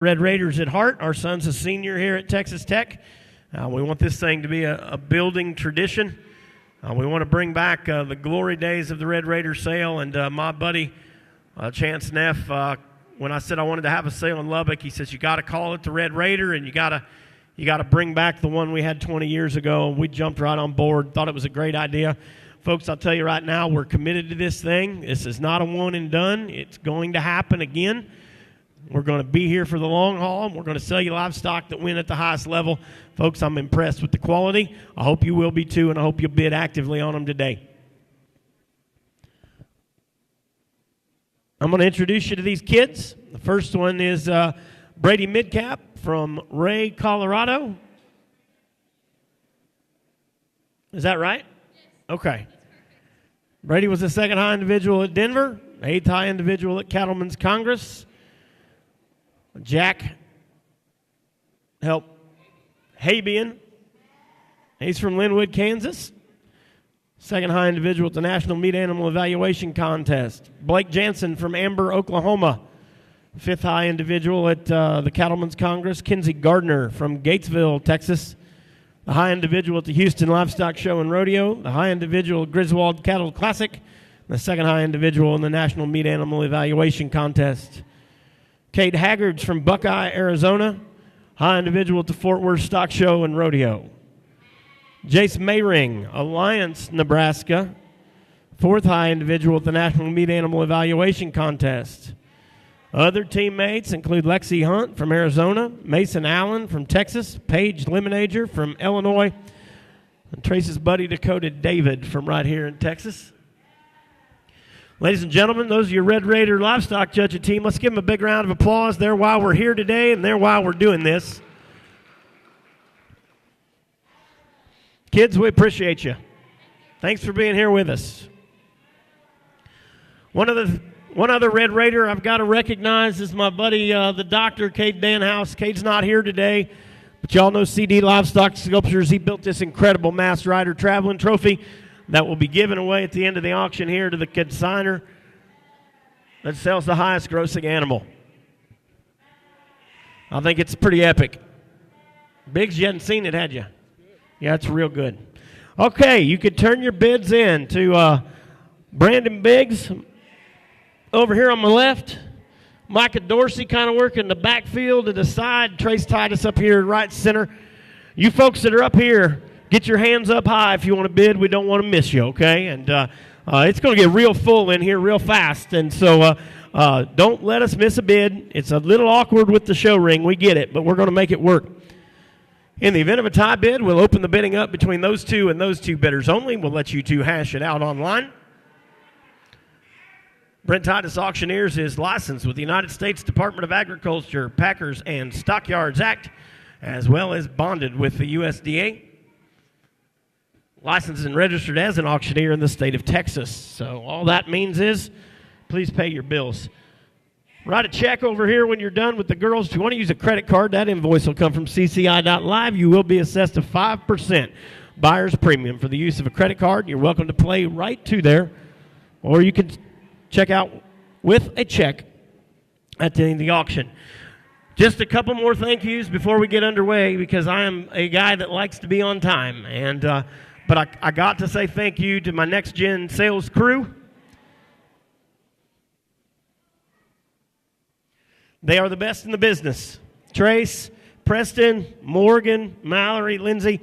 Red Raiders at heart. Our son's a senior here at Texas Tech. We want this thing to be a building tradition. We want to bring back the glory days of the Red Raider sale. And my buddy, Chance Neff, when I said I wanted to have a sale in Lubbock, he says, you got to call it the Red Raider, and you got to bring back the one we had 20 years ago. And we jumped right on board, thought it was a great idea. Folks, I'll tell you right now, we're committed to this thing. This is not a one and done. It's going to happen again. We're going to be here for the long haul, and we're going to sell you livestock that win at the highest level. Folks, I'm impressed with the quality. I hope you will be too, and I hope you'll bid actively on them today. I'm going to introduce you to these kids. The first one is Brady Midcap from Ray, Colorado. Is that right? Yes. Okay. Brady was the second high individual at Denver, eighth high individual at Cattlemen's Congress. Jack Habian. He's from Linwood, Kansas. Second high individual at the National Meat Animal Evaluation Contest. Blake Jansen from Amber, Oklahoma. Fifth high individual at the Cattlemen's Congress. Kinsey Gardner from Gatesville, Texas. The high individual at the Houston Livestock Show and Rodeo. The high individual at Griswold Cattle Classic. The second high individual in the National Meat Animal Evaluation Contest. Kate Haggard's from Buckeye, Arizona. High individual at the Fort Worth Stock Show and Rodeo. Jace Mayring, Alliance, Nebraska. Fourth high individual at the National Meat Animal Evaluation Contest. Other teammates include Lexi Hunt from Arizona, Mason Allen from Texas, Paige Lemonager from Illinois, and Trace's buddy Dakota David from right here in Texas. Ladies and gentlemen, those are your Red Raider livestock judging team. Let's give them a big round of applause. They're why we're here today, and they're why we're doing this. Kids, we appreciate you. Thanks for being here with us. One other Red Raider I've got to recognize is my buddy, the doctor, Cade Danhouse. Cade's not here today, but y'all know CD Livestock Sculptures. He built this incredible Mass Rider Traveling Trophy that will be given away at the end of the auction here to the consignor that sells the highest grossing animal. I think it's pretty epic. Biggs, you hadn't seen it, had you? Yeah, it's real good. Okay, you could turn your bids in to Brandon Biggs over here on my left. Micah Dorsey kind of working the backfield to the side. Trace Titus up here right center. You folks that are up here, get your hands up high if you want to bid. We don't want to miss you, okay? And it's going to get real full in here real fast. And so don't let us miss a bid. It's a little awkward with the show ring. We get it, but we're going to make it work. In the event of a tie bid, we'll open the bidding up between those two and those two bidders only. We'll let you two hash it out online. Brent Titus Auctioneers is licensed with the United States Department of Agriculture, Packers and Stockyards Act, as well as bonded with the USDA. Licensed and registered as an auctioneer in the state of Texas. So all that means is, please pay your bills. Write a check over here when you're done with the girls. If you want to use a credit card, that invoice will come from CCI.live. You will be assessed a 5% buyer's premium for the use of a credit card. You're welcome to play right to there. Or you can check out with a check at the end of the auction. Just a couple more thank yous before we get underway, because I am a guy that likes to be on time. And but I got to say thank you to my next-gen sales crew. They are the best in the business. Trace, Preston, Morgan, Mallory, Lindsay.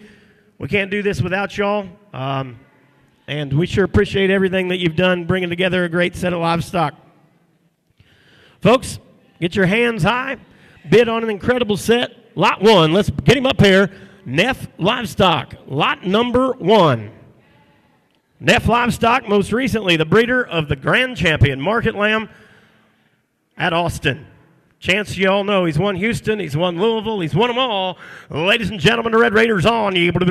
We can't do this without y'all. And we sure appreciate everything that you've done bringing together a great set of livestock. Folks, get your hands high. Bid on an incredible set. Lot 1. Let's get him up here. Neff Livestock. Lot number 1. Neff Livestock, most recently the breeder of the Grand Champion Market Lamb at Austin. Chance, you all know he's won Houston, he's won Louisville, he's won them all. Ladies and gentlemen, the Red Raiders on. 2000.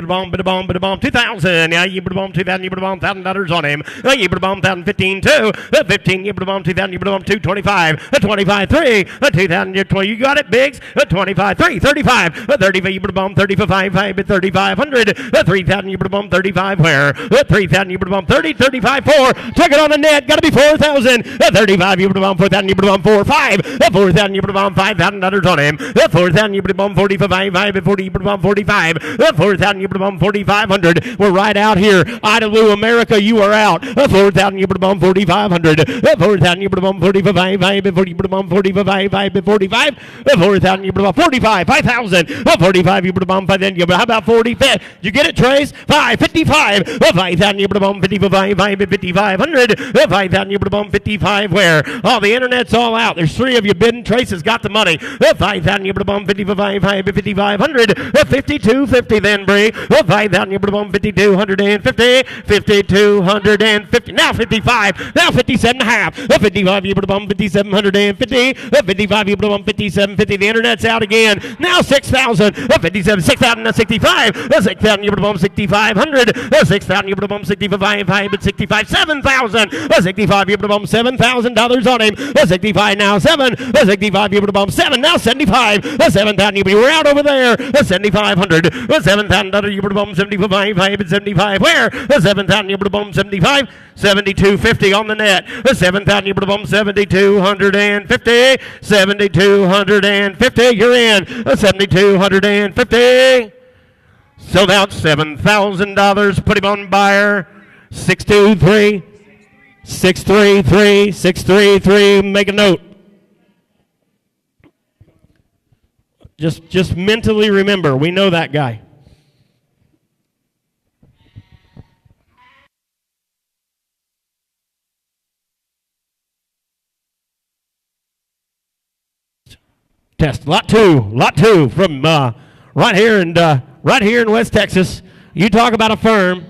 Yeah, $2,000 on him. 1,015 2. 15. 225. 25 3. 2020. You got it, Biggs. 25 3. 35. 30. 35 5. 3,500. 3,000. 35 where? 3,000. 30. 35 4. Check it on the net. Got to be 4,000. 35. 4,000. 4 5. 4,000. you put on $5,000 on him. 4,000 you put on 45, 40 you put on 45. 4,000 you put on 4,500. We're right out here. Idaloo, America, you are out. 4,000 you put on 4,500. 4,000 you put on 45, 40 you put on 45, 45. 4,000 you put on 45, 5,000. 45 you put on 5. Then how about 45? You get it, Trace? 555. 5,000 you put on 55, 5,500. 5,000 you put on 55. Where? Oh, the internet's all out. There's three of you bidding. Trace has got the money. 5,000 you put on 55, 5,500. 5250 then, Bree. 5,000 you put on 5,250. 5,250. Now 55. Now 57 and a half. 55 you put on 5,750. 55 you put on 5,750. The internet's out again. Now 6,000. 57. 6,065. 6,000 you put on 6,500. 6,000 you put on 65. 65. 7,000. 65 you put on $7,000 on him. 65 now 7. 65 you put on 7. Now 75. 7,000 you were out over there. 7,500. $7,000 you put on 75. 75 where? 7,000 you put on 75. 7,250 on the net. 7,000 you put on 7,250. 7,250. You're in. 7,250. Sold out $7,000. Put him on buyer. 623. 633. 633. Make a note. Just mentally remember, we know that guy. Test lot two from right here in West Texas. You talk about a firm,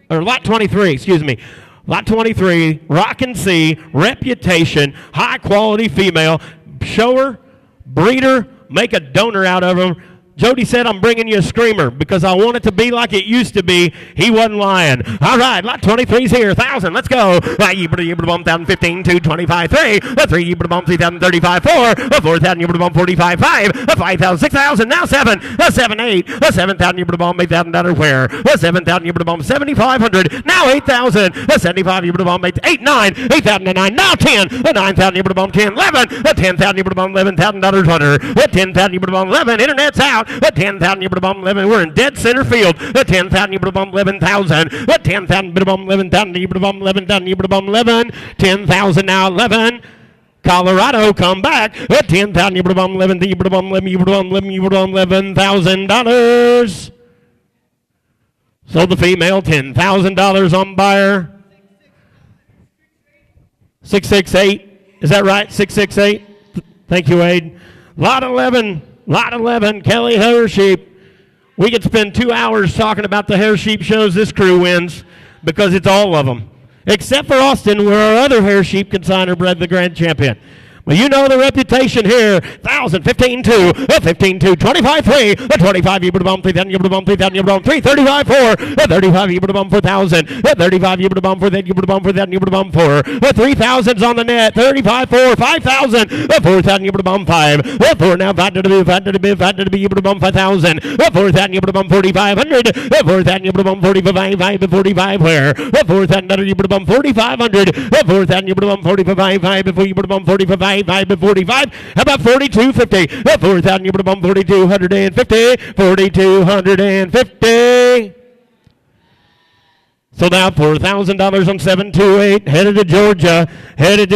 or lot 23, excuse me. Lot 23, Rock and See, reputation, high quality female, shower, breeder, make a donor out of them. Jody said, I'm bringing you a screamer because I want it to be like it used to be. He wasn't lying. All right, lot 23's here. 1,000. Let's go. 1,015, 225, 3. 3, 3,035, 4. 4,000, 45, 5. 5,000, 6,000. Now 7. 7, 8. 7,000, $8,000 where? 7,000, 7,500. Now 8,000. 75, 8, 9. 8,000 to 9. Now 10. 9,000, 10, 11. 10,000, $11,000 on her. 10,000, 11. Internet's out. 10,000 you put a 11. We're in dead center field. 10,000 you put a 11,000. 10,000 put a 11,000 you put a 11,000 you put a 11. 10,000 now 11. Colorado come back. 10,000 you put a 11. You put a 11. You put a 11. You put a $11,000. Sold the female $10,000 on buyer. 668. Is that right? 668. Thank you, Wade. Lot 11. Lot 11, Kelly Hair Sheep. We could spend 2 hours talking about the hair sheep shows this crew wins because it's all of them. Except for Austin, where our other hair sheep consigner bred the grand champion. Well, you know the reputation here. 1,000, 15, 2, 15, 2, 25, 3, 25, you put a bomb, 3,000, you put a bomb, 3,000, you put a bomb, 3, 35, 4, 35, you put a bomb, 4,000, 35, you put a bomb, 4,000, you put a bomb, 4,000, you put a bomb, 4, 3,000's on the net, 35, 4, 5,000, 4,000, you put a bomb, 5, 4, now 5 to the B, 5 to the B, 5 to the B, you put a bomb, 5,000, 4,000, you put a bomb, 4,500, 4,000, you put a bomb, 45, 5, 45, where? 4,000, you put a bomb, 4,500, 4,000, you put a bomb, 45, 5, before you put a bomb, 45, 5 to 45. How about 4,250? 4,000, you put a bomb, 4,250. 4,250. So now $4,000 on 728, headed to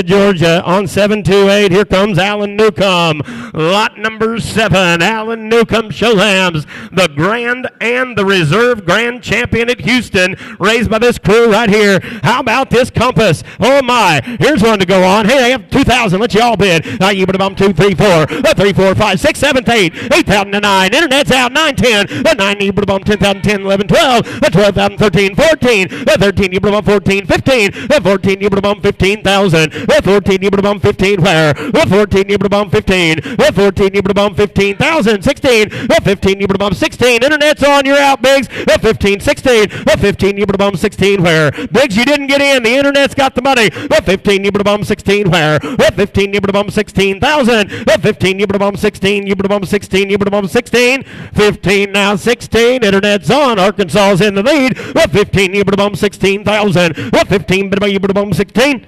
Georgia on 728. Here comes Alan Newcomb. Lot number 7, Alan Newcomb Showhams, the grand and the reserve grand champion at Houston, raised by this crew right here. How about this compass? Oh my, here's one to go on. Hey, I have 2,000, let you all bid. You put a bomb, 2, 3, 4, 3, 4, 5, 6, 7, 8, 8,000 to 9. Internet's out, 9, 10, 9, you put a bomb, 10,000, 10, 11, 12, 12,000, 13, 14, 13, you put a bomb, 14, 15, 14, you put a bomb, 15,000, 14, you put a bomb, 15, where? 14, you put a bomb, 15, 14, you put a bomb, 15,000, 16, 15, you put a bomb, 16, internet's on, you're out, Biggs, 15, 16, 15, you put a bomb, 16, where? Biggs, you didn't get in, the internet's got the money, 15, you put a bomb, 16, where? 15, you put a bomb, 16,000, 15, you put a bomb, 16, you put a bomb, 16, you put a bomb, 16, 15, now 16, internet's on, Arkansas's in the lead, 15, you put a bomb, 16,000, 15, you put a bomb, 16,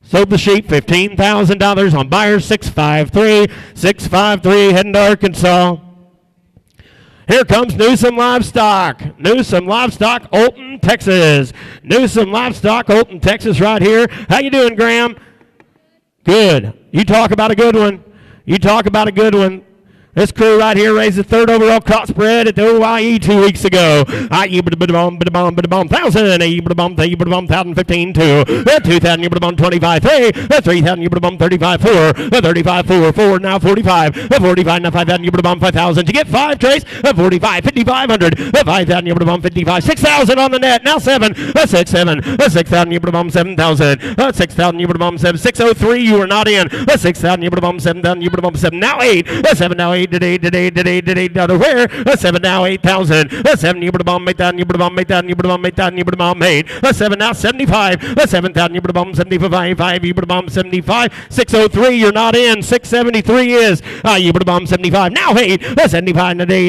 Sold the sheep, $15,000 on buyer 653. 653 heading to Arkansas. Here comes Newsom Livestock. Newsom Livestock, Olton, Texas. Newsom Livestock, Olton, Texas right here. How you doing, Graham? Good. You talk about a good one. You talk about a good one. This crew right here raised the third overall cost spread at the OYE 2 weeks ago. $1,000, $1,015, $2,000, $25,300, $3,000, $35,400, $35,400, now $45,000, $45,000, now $5,000, $5,000. You get 5 trays, $45,000, $5,500, $5,000, $55,000, $6,000 on the net, now $7,000, $6,700, $6,000, $7,000, $6,000, $603. You are not in. $6,000, $7,000, $7,000, now $8,000, now $8,000. Today, where? 7 now 8,000. 7 you put a bomb, make that, you put a bomb, make that, you put a bomb, make that, you put a bomb, made. 7 now 75. 7,000 you put a bomb, 75. 5 you put a bomb, 75. 603 you're not in. 673 is. You put a bomb, 75. Now 8. 75 today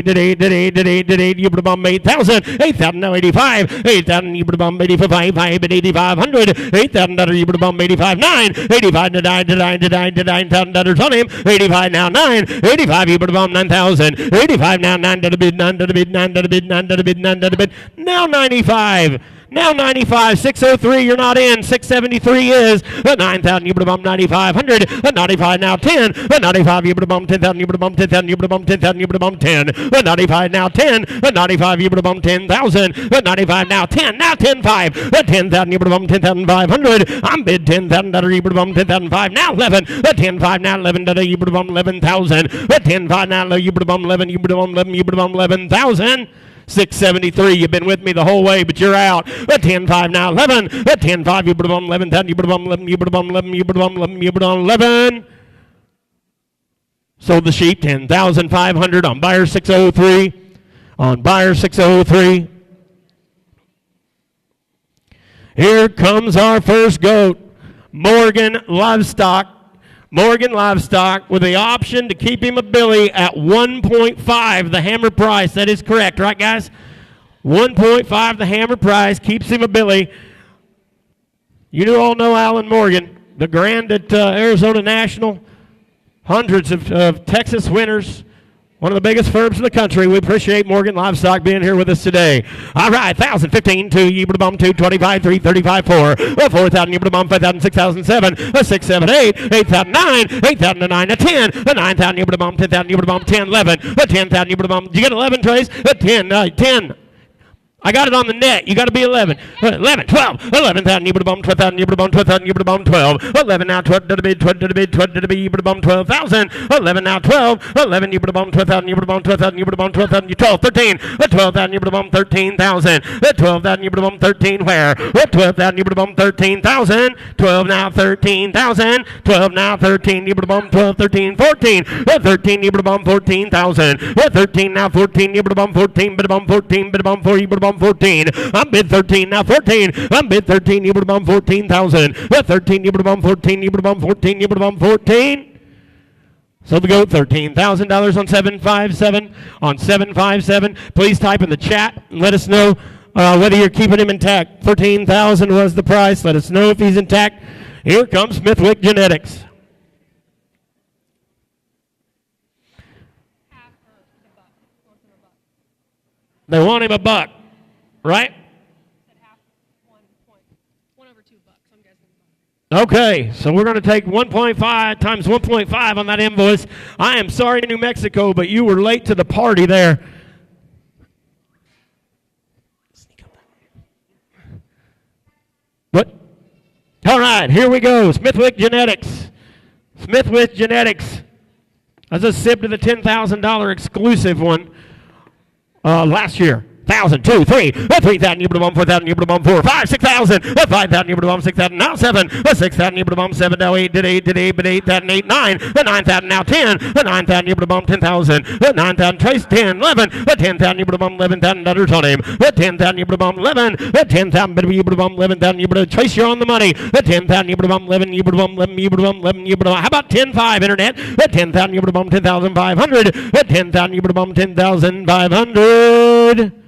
you put a bomb, 8,000. 8,000 now 85. 8,000 you put a bomb, 85. 5 at 8,500. 8,000 you put a bomb, 85. 9. 85 to 9,000 on him. 85 now 9. 85 you put a bomb, 9,000. 85 now 9 to the bid, 9 to the bid, 9 to the bid, 9 to the bid, 9 to the bid. Now 95. Now 95, 603, you're not in. 673 is. 9,000, you put a bump, 9,500. 95 now 10. 95, you put a bump, 10,000, you put a bump, 10,000, you put a bump, 10,000, you put a bump, 10. 95 now 10. 95, you put a bump, 10,000. 95 now 10. Now 10,5. 10,000, you put a bump, 10,500. I'm bid 10,000, you put a bump, 10,005. Now 11. 10,5 now 11, you put a bump, 11,000. 10,5 now you put a bump, 11, you put a bump, 11, you put a bump, 11,000. 673, you've been with me the whole way, but you're out. 10-5 now 11. 10-5, you put them on 11. 10, you put them on 11. You put them on 11. You put them on 11. You put them on 11. Sold the sheep 10,500 on buyer 603. On buyer 603. Here comes our first goat, Morgan Livestock. Morgan Livestock with the option to keep him a billy at 1.5, the hammer price. That is correct, right, guys? 1.5, the hammer price, keeps him a billy. You all know Alan Morgan, the grand at Arizona National. Hundreds of Texas winners. One of the biggest firms in the country. We appreciate Morgan Livestock being here with us today. All right, 1,000, 15, 2, you put a bomb, 2, 25, 3, 35, 4, 4,000, you put a bomb, 5,000, 6,000, 7, 6, 7, 8, 8,000, 9, 8,000 to 9, 10, 9,000, you put a bomb, 10,000, you put a bomb, 10, 11, 10,000, you put a bomb. Did you get 11 trays? 10, 10. I got it on the net. You got to be 11. 11, 12, 11,000, you put a bomb, 12,000, you put a bomb, 12,000, you put a bomb, 12. 11 now, 12 to the bid, 12 to the bid, 12 to the bid, you put a bomb, 12,000. 11 now, 12, 11, you put a bomb, 12,000, you put a bomb, 12,000, you put a bomb, 12,000, you 12, 13. 12,000, you put a bomb, 13,000. 12,000, you put a bomb, 13 where? 12,000, you put a bomb, 13,000. 12 now, 13,000. 12 now, 13, you put a bomb, 12, 13, 14. 13, you put a bomb, 14,000. 13 now, 14, you put a bomb, 14, but a bomb, 14, but a bomb, 4, you put a bomb, 14. I'm bid 13 now 14. I'm bid 13. You put a bomb 14,000. 13. You put a bomb 14. You put a bomb 14. You put a bomb 14. So the goat $13,000 on 757. On 757. Please type in the chat and let us know whether you're keeping him intact. 13,000 was the price. Let us know if he's intact. Here comes Smithwick Genetics. They want him a buck. Right? Okay, so we're going to take 1.5 times 1.5 on that invoice. I am sorry, New Mexico, but you were late to the party there. What? All right, here we go. Smithwick Genetics. Smithwick Genetics. I just sipped to the $10,000 exclusive one last year. 1,000, 2, 3, 3,000, you put a bomb, 4,000, you put a bomb, 4, 5, 6,000, 5,000, you put a bomb, 6,000, now 7, 6,000, you put a bomb, 7, now 8, 8,000, 8, 9, 9,000, now 10, 9,000, you put a bomb, 10,000, 9,000, trace 10, 11, 10,000, you put a bomb, 11,000 others on him, 10,000, you put a bomb, 11, 10,000, but you put a bomb, 11,000, you put a trace, you're on the money, 10,000, you put a bomb, 11, you put a bomb, 11, you put a bomb, 11, you put a bomb, how about 10,5 internet, 10,000, you put a bomb, 10,500, 10,000, you put a bomb, 10,500.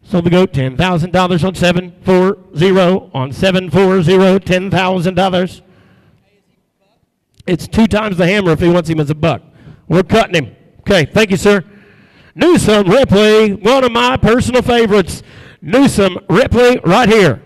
So the goat, $10,000 on 7, 4, on 740, $10,000. It's 2 times the hammer if he wants him as a buck. We're cutting him. Okay, thank you, sir. Newsom Ripley, one of my personal favorites. Newsom Ripley right here.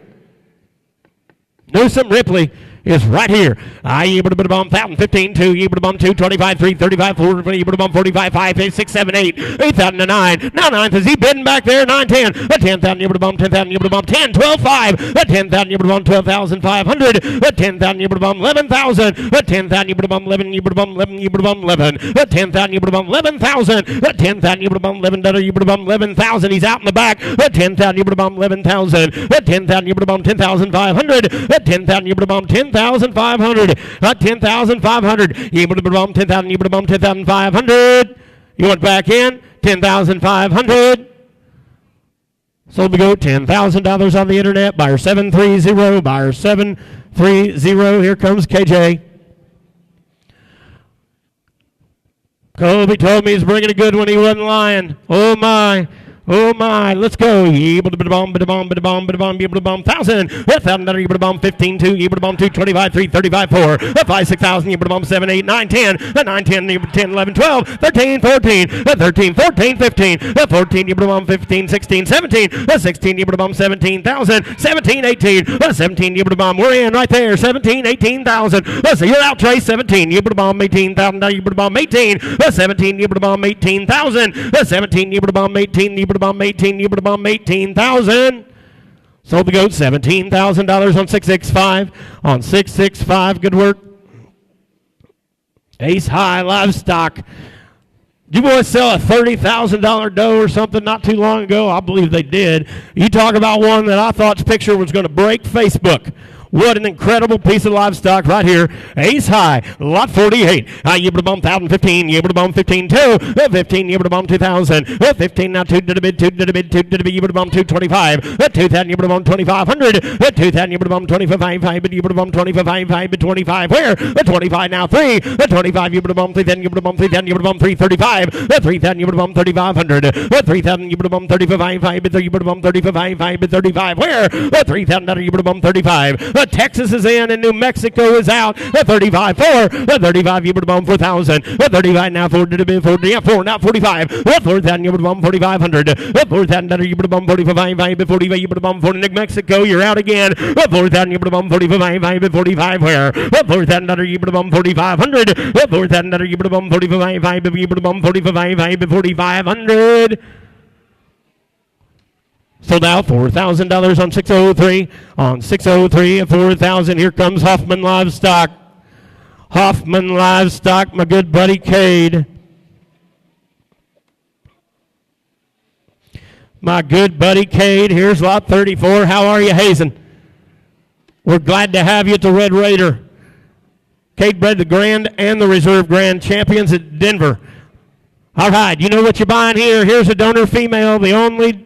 Newsom Ripley is right here. I but a bomb 1,015, 2, you but a bomb 2, 25, 3, 35, 4, 20, you but a bomb 45, 5, 6, 7, 8, 8,000 to 9. Now 9th is he bidding back there? 9, 10, 10,000, you but a bomb 10,000, you but a bomb 10, 12, 5, 10,000, you but a bomb 12,500, 10,000, you but a bomb 11,000, 10,000, you but a bomb 11, you but a bomb 11, you but a bomb 11, 10,000, you but a bomb 11,000, 10,000, you but a bomb 11, you but a bomb 11,000. He's out in the back. 10,000, you but a bomb 11,000, 10,000, you but a bomb 10,500, 10,000, you but a bomb 10,500, 10,500. You but a bomb 10,000, you but a bomb 10,500. You went back in 10,500. So we go $10,000 on the internet. Buyer 730, buyer 730. Here comes KJ. Kobe told me he's bringing a good one. He wasn't lying. Oh my. Oh my, let's go. Able to bomb, bit a bomb, bit a bomb, bit a bomb, able to bomb 1,000, 1,000, able to bomb 15, 2, able to bomb 2, 25, 3, 35, 4, 5, 6,000, able to bomb 7, 8, 9, 10, 9, 10, 10, 11, 12, 13, 14, 13, 14, 15, 14, able to bomb 15, 16, 17, 16, able to bomb 17,000, 17, 18, 17, able to bomb. We're in right there. 17, 18,000. Let's see, you're out, Trey. 17, able to bomb 18,000, able to bomb 18, 17, able to bomb 18,000, 17, able to bomb 18, able to bomb 18, you but a bomb 18,000. Sold the goat $17,000 on 665. On 665, good work. Ace High Livestock. You boys sell a $30,000 doe or something not too long ago? I believe they did. You talk about one that I thought's picture was going to break Facebook. What an incredible piece of livestock right here. Ace High, lot 48. You able to bomb 1,015, you able to bomb 15, 2, 15, you able to bomb 2,000, 15, now 2 to the bid, 2 to the bid, 2 to the bid, you able to bomb 225, 2,000, you able to bomb 2,500, 2,000, you able to bomb 25, 5, but you able to bomb 25, 5, but 25, where? 25 now, 3, 25, you able to bomb 3,000, you able to bomb 3,000, you able to bomb 335, 3,000, you able to bomb 3,500, 3,000, you able to bomb 35, 5, but you able to bomb 35, 5, but 35, where? 3,000, you able to bomb 35, Texas is in New Mexico is out. 35, 4, 35, you able to bomb 4,000, 35 now, 4 to the bid, 4, yeah, 4 now, 45, 4,000, you able to bomb 4,500, 4,000, you able to bomb 45, 5, 45, you able to bomb 4 to New Mexico, you're out again. 4,000, you able to bomb 45, 5, 45, where? 4,000, you able to bomb 4,500, 4,000, you able to bomb 45, 5, you able to bomb 45, 5, 4,500. So now $4,000 on 603. On 603 at 4,000. Here comes Hoffman Livestock. Hoffman Livestock, my good buddy Cade. My good buddy Cade. Here's lot 34. How are you, Hazen? We're glad to have you at the Red Raider. Cade bred the Grand and the Reserve Grand Champions at Denver. All right, you know what you're buying here. Here's a donor female, the only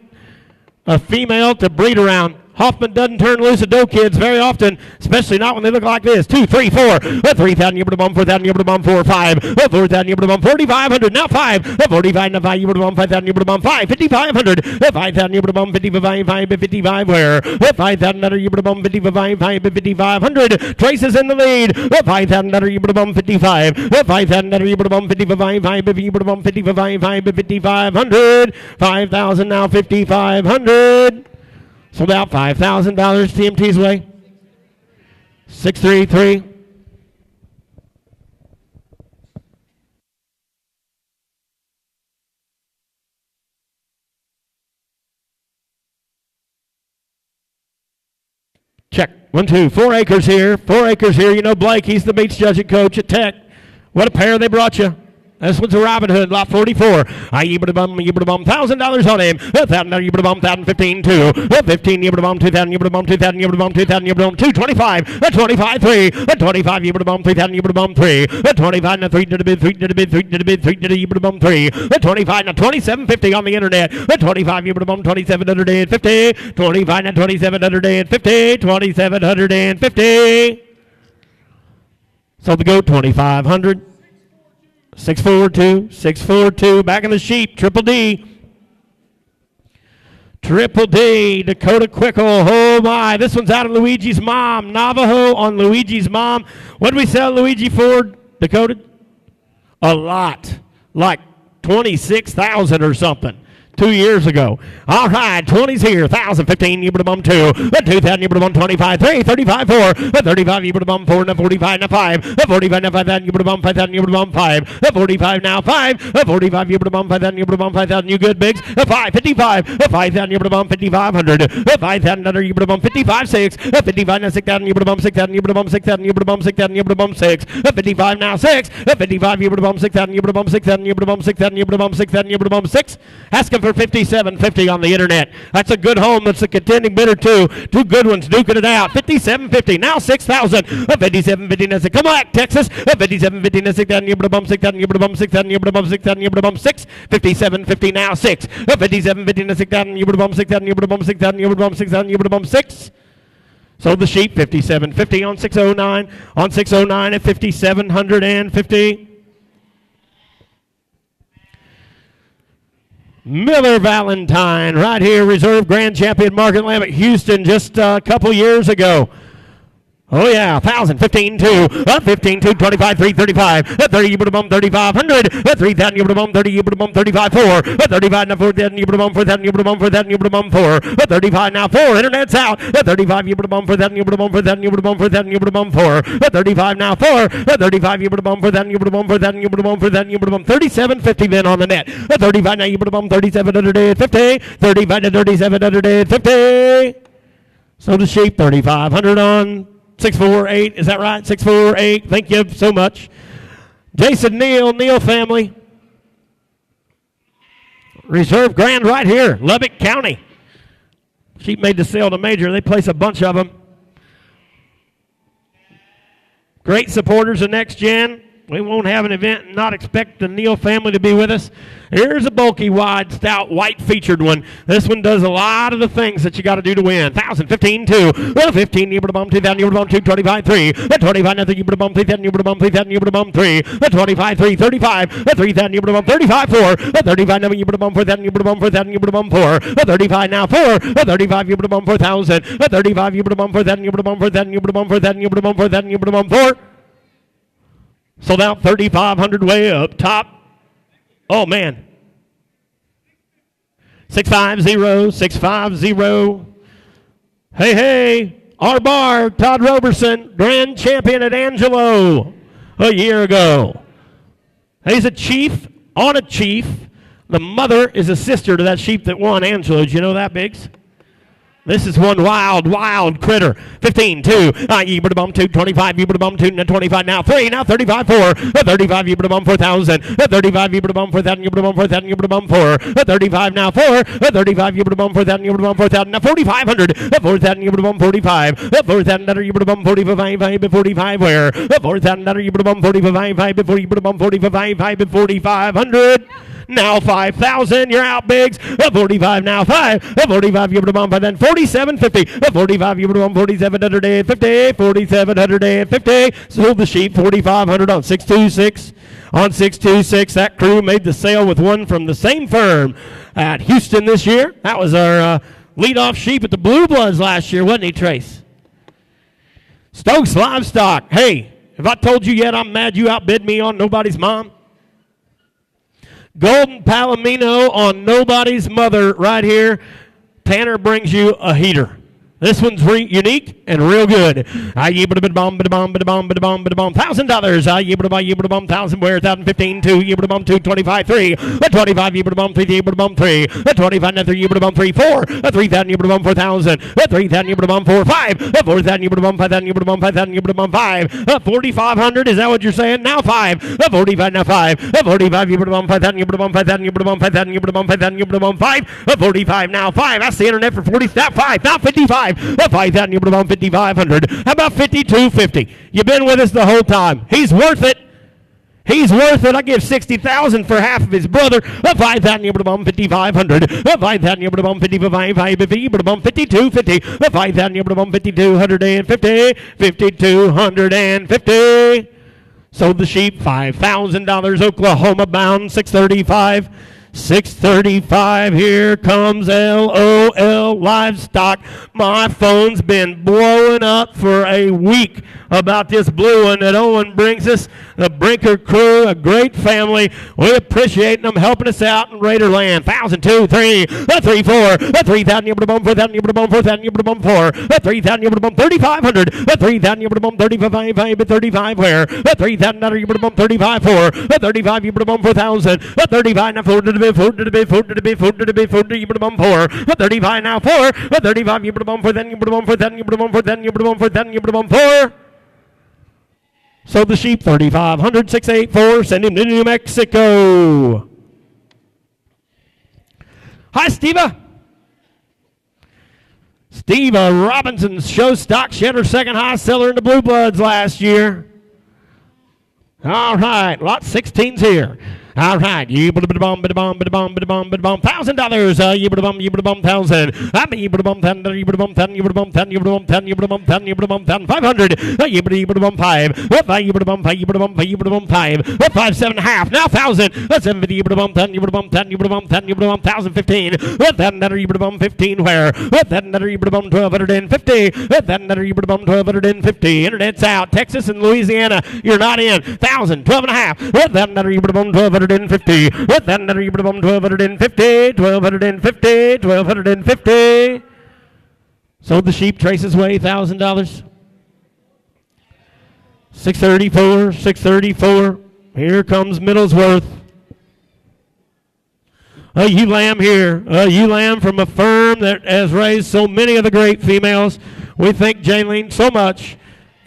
a female to breed around. Hoffman doesn't turn loose of doe kids very often, especially not when they look like this. 2, 3, 4. 3,000, you able to bomb 4,000, you able to bomb 4, 5. 4,000, you able to bomb 4,500. Now 5. 45, now 5, you able to bomb 5,000, you able to bomb 5. 5,500. 5,000, you able to bomb 55, 5, 55, where? 5,000, you able to bomb 55, 5, 5,500. Traces in the lead. 5,000, you able to bomb 55. 5,000, you able to bomb 55, 5, you able to bomb 55, 5, 5,500. 5,000, now 5,500. So about $5,000 TMT's way. 633. Check. 1, 2, 4 acres here. 4 acres here. You know Blake, he's the meets judging coach at Tech. What a pair they brought you. This one's a Robin Hood, lot 44. You able to bomb $1,000 on him. 1,000, you able to bomb 1,015, 2. 15, you able to bomb 2,000, you able to bomb 2,000, you able to bomb 2,000, you able to bomb 2. 25, 25, 3. 25, you able to bomb 3,000, you able to bomb 3. 25, now 3 to the bid, 3 to the bid, 3 to the bid, 3 to the, you able to bomb 3. 25, now 27.50 on the internet. 25, you able to bomb 2,750. 25, now 2,750. 2,750. So the goat 2,500. 642, 642, back in the sheep, Triple D. Triple D, Dakota Quickle. Oh, my. This one's out of Luigi's mom. Navajo on Luigi's mom. What did we sell Luigi for, Dakota? A lot. Like 26,000 or something. 2 years ago. All right, 20's here. 1,000, 15, you put them on 2. 2,000, you put them on 25, 3, 35, 4. 35, you put them on 4, and 45, now 5. 45, now 5,000, you put them on 5,000, you put them on 5. 45, now 5. 45, you put them on 5,000, you put them on 5,000, you good, Biggs. 5, 55. 5,000, you put them on 5,500. 5,000, another, you put them on 55, 6. 55, now 6,000, you put them on 6,000, you put them on 6,000, you put them on 6,000, you put them on 6. 55, now 6. 55, you put them on 6,000, you put them on 6,000, you put them on 6,000, you put them on 6,000, you put them on 6. Asking for 57.50 on the internet. That's a good home. That's a contending bidder too. Two good ones duking it out. 57.50. Now 6,000. 57.50. Now come back, Texas. 57.50. Now 6,000. You put a bump 6,000. You put a bump 6,000. You put a bump 6,000. You put a bump 6. 57.50. Now 6. 57.50. Now 6,000. You put a bump 6,000. You put a bump 6,000. You put a bump 6,000. You put a bump 6. Sold the sheep. 57.50 on 609. On 609 at 5,750. Miller Valentine, right here, reserve grand champion market lamb at Houston just a couple years ago. Oh, yeah, 1,000, 15, 2, 15, 2, 25, 3, 35, 30, you put a bump, 3,500, 3,000, you put a bump, 30, you put a bump, 35, 4, 35, now 4,000, you put a bump, 4,000, you put a bump, 4,000, you put a bump, 4, 35, now 4, internet's out, 35, you put a bump, 4,000, you put a bump, 4,000, you put a bump, 4,000, you put a bump, 4, 35, now 4, 35, you put a bump, 4,000, you put a bump, 4,000, you put a bump, 4,000, you put a bump, 37.50 then on the net, 35, now you put a bump, 37 day at 50, 35 to 37 day at 50, so the sheep, 3,500 on 648, is that right? 648. Thank you so much. Jason Neal family. Reserve grand right here, Lubbock County. Sheep made the sale to major. They place a bunch of them. Great supporters of Next Gen. We won't have an event and not expect the Neal family to be with us. Here's a bulky, wide, stout, white featured one. This one does a lot of the things that you got to do to win. 1,000, 15, 2. 15, you put a bump, 2,000, you put a bump, 2, 25, 3. 25, nothing, you put a bump, 3,000, you put a bump, 3,000, you put a bump, 3. 25, 3, 35. 3,000, you put a bump, 35, 4. 35, nothing, you put a bump, 4,000, you put a bump, 4,000, you put a bump, 4. 35, now 4. 35, you put a bump, 4,000. 35, you put a bump, 4,000, you put a bump, 4,000, you put a bump, 4,000, you put a bump, 4,000, you put a bump, 4. Sold out 3,500 way up top. Oh, man. 650, 650. Hey, our bar, Todd Roberson, grand champion at Angelo a year ago. He's a chief on a chief. The mother is a sister to that sheep that won Angelo. Did you know that, Biggs? This is one wild critter. 15, 2. You put a bump 2, 25, you put a bump 2, now 25, now 3, now 35, 4. 35, you put a bump 4,000. 35, you put a bump 4,000, you put a bump 4,000, you put a bump 4. 35, now 4. 35, you put a bump 4,000, you put a bump 4,000, now 4,500. 4,000, you put a bump 45. 4,000, you put a bump 45, 45 where? 4,000, you put a bump 45, before you put a bump 45, 4,500. Now 5,000, you're out, Biggs. 45, now 5. 45, you put a bump, and then 47.50. 45, you put a bump, 4,700 day at 50. 4,700 day at 50. Sold the sheep, 4,500 on 626. On 626, that crew made the sale with one from the same firm at Houston this year. That was our leadoff sheep at the Blue Bloods last year, wasn't he, Trace? Stokes Livestock. Hey, have I told you yet I'm mad you outbid me on Nobody's Mom? Golden Palomino on Nobody's Mother right here. Tanner brings you a heater. This one's unique and real good. $1,000. You put a bump, 1,000 where? 1,015, 2. You put a bump, 2, 25, 3. 25, you put a bump, 3, you put a bump, 3. 25, another, you put a bump, 3, 4. 3,000, you put a bump, 4,000. 3,000, you put a bump, 4, 5. 4,000, you put a bump, 5,000, you put a bump, 5,000, you put a bump, 5. 4,500, is that what you're saying? Now 5. 45, now 5. 45, you put a bump, 5,000, you put a bump, 5,000, you put a bump, 5,000, you put a bump, 5,000, you put a bump, 5. 45, now 5. That's the internet for 40, not 5, not 55. 5,000, you put a bump, 5,500. How about 52.50? You've been with us the whole time. He's worth it. He's worth it. I give 60,000 for half of his brother. 5,000, you put a bump, 5,500. 5,000, you put a bump, 5,550. You put a bump, 52.50. 5,000, you put a bump, 5,250. 5,250. Sold the sheep, $5,000. Oklahoma bound, 635. 635, here comes LOL Livestock. My phone's been blowing up for a week about this blue one that Owen brings us. The Brinker crew, a great family. We appreciate them helping us out in Raider land. 1,000, 2, 3, 3, 4, 3,000, you put a bum, 4,000, you put a bum, 4,000, you put a bum, 4, 3,000, you put a bum, 3,500, 3,000, you put a bum, 35, 35 where, 3,000, you put a bum, 35, 4, 35, you put a bum, 4,000, 35, now 4 to the bit, 4 to the bit, 4 to the bit, 4 to the bit, 4 to you put a bum, 4, 35 now 4, 35, you put a bum, 4, then you put a bum, 4, then you put a bum, 4, then you put a bum, 4, then you put a bum, 4. So the sheep, 3,500, 684, send him to New Mexico. Hi, Steva. Steva Robinson's show stock shedder, second high seller in the Blue Bloods last year. All right, lot 16's here. All right, you put a bomb, but a bomb, but a bomb, but a bomb, but a bomb. $1,000. You put a bomb, $1,000. I mean, you put a bomb, 10, you put a bomb, 10, you put a bomb, 10, you put a bomb, 10, you put a bomb, 10, you put a bomb, 10, 500. You put a bomb, 5. What 5? You put a bomb, 5, you put a bomb, 5, you put a bomb, 5. What 5, 7.5. Now 1,000. That's 750. You put a bomb, 10, you put a bomb, 10, you put a bomb, 10, you put a bomb, 1,015. What that another? You put a bomb, 15. Where? What that another? You put a bomb, 1,250. What that another? You put a bomb, 1,250. Internet's out. Texas and Louisiana, you're not in. 1,000, 12.5. What that another? You put a bomb, 1,250. What that another? You put a bomb, 1,250. 1,250. 1,250. Sold the sheep, Trace's Way, $1,000. 634, 634. Here comes Middlesworth. A ewe lamb here. A ewe lamb from a firm that has raised so many of the great females. We thank Jaylene so much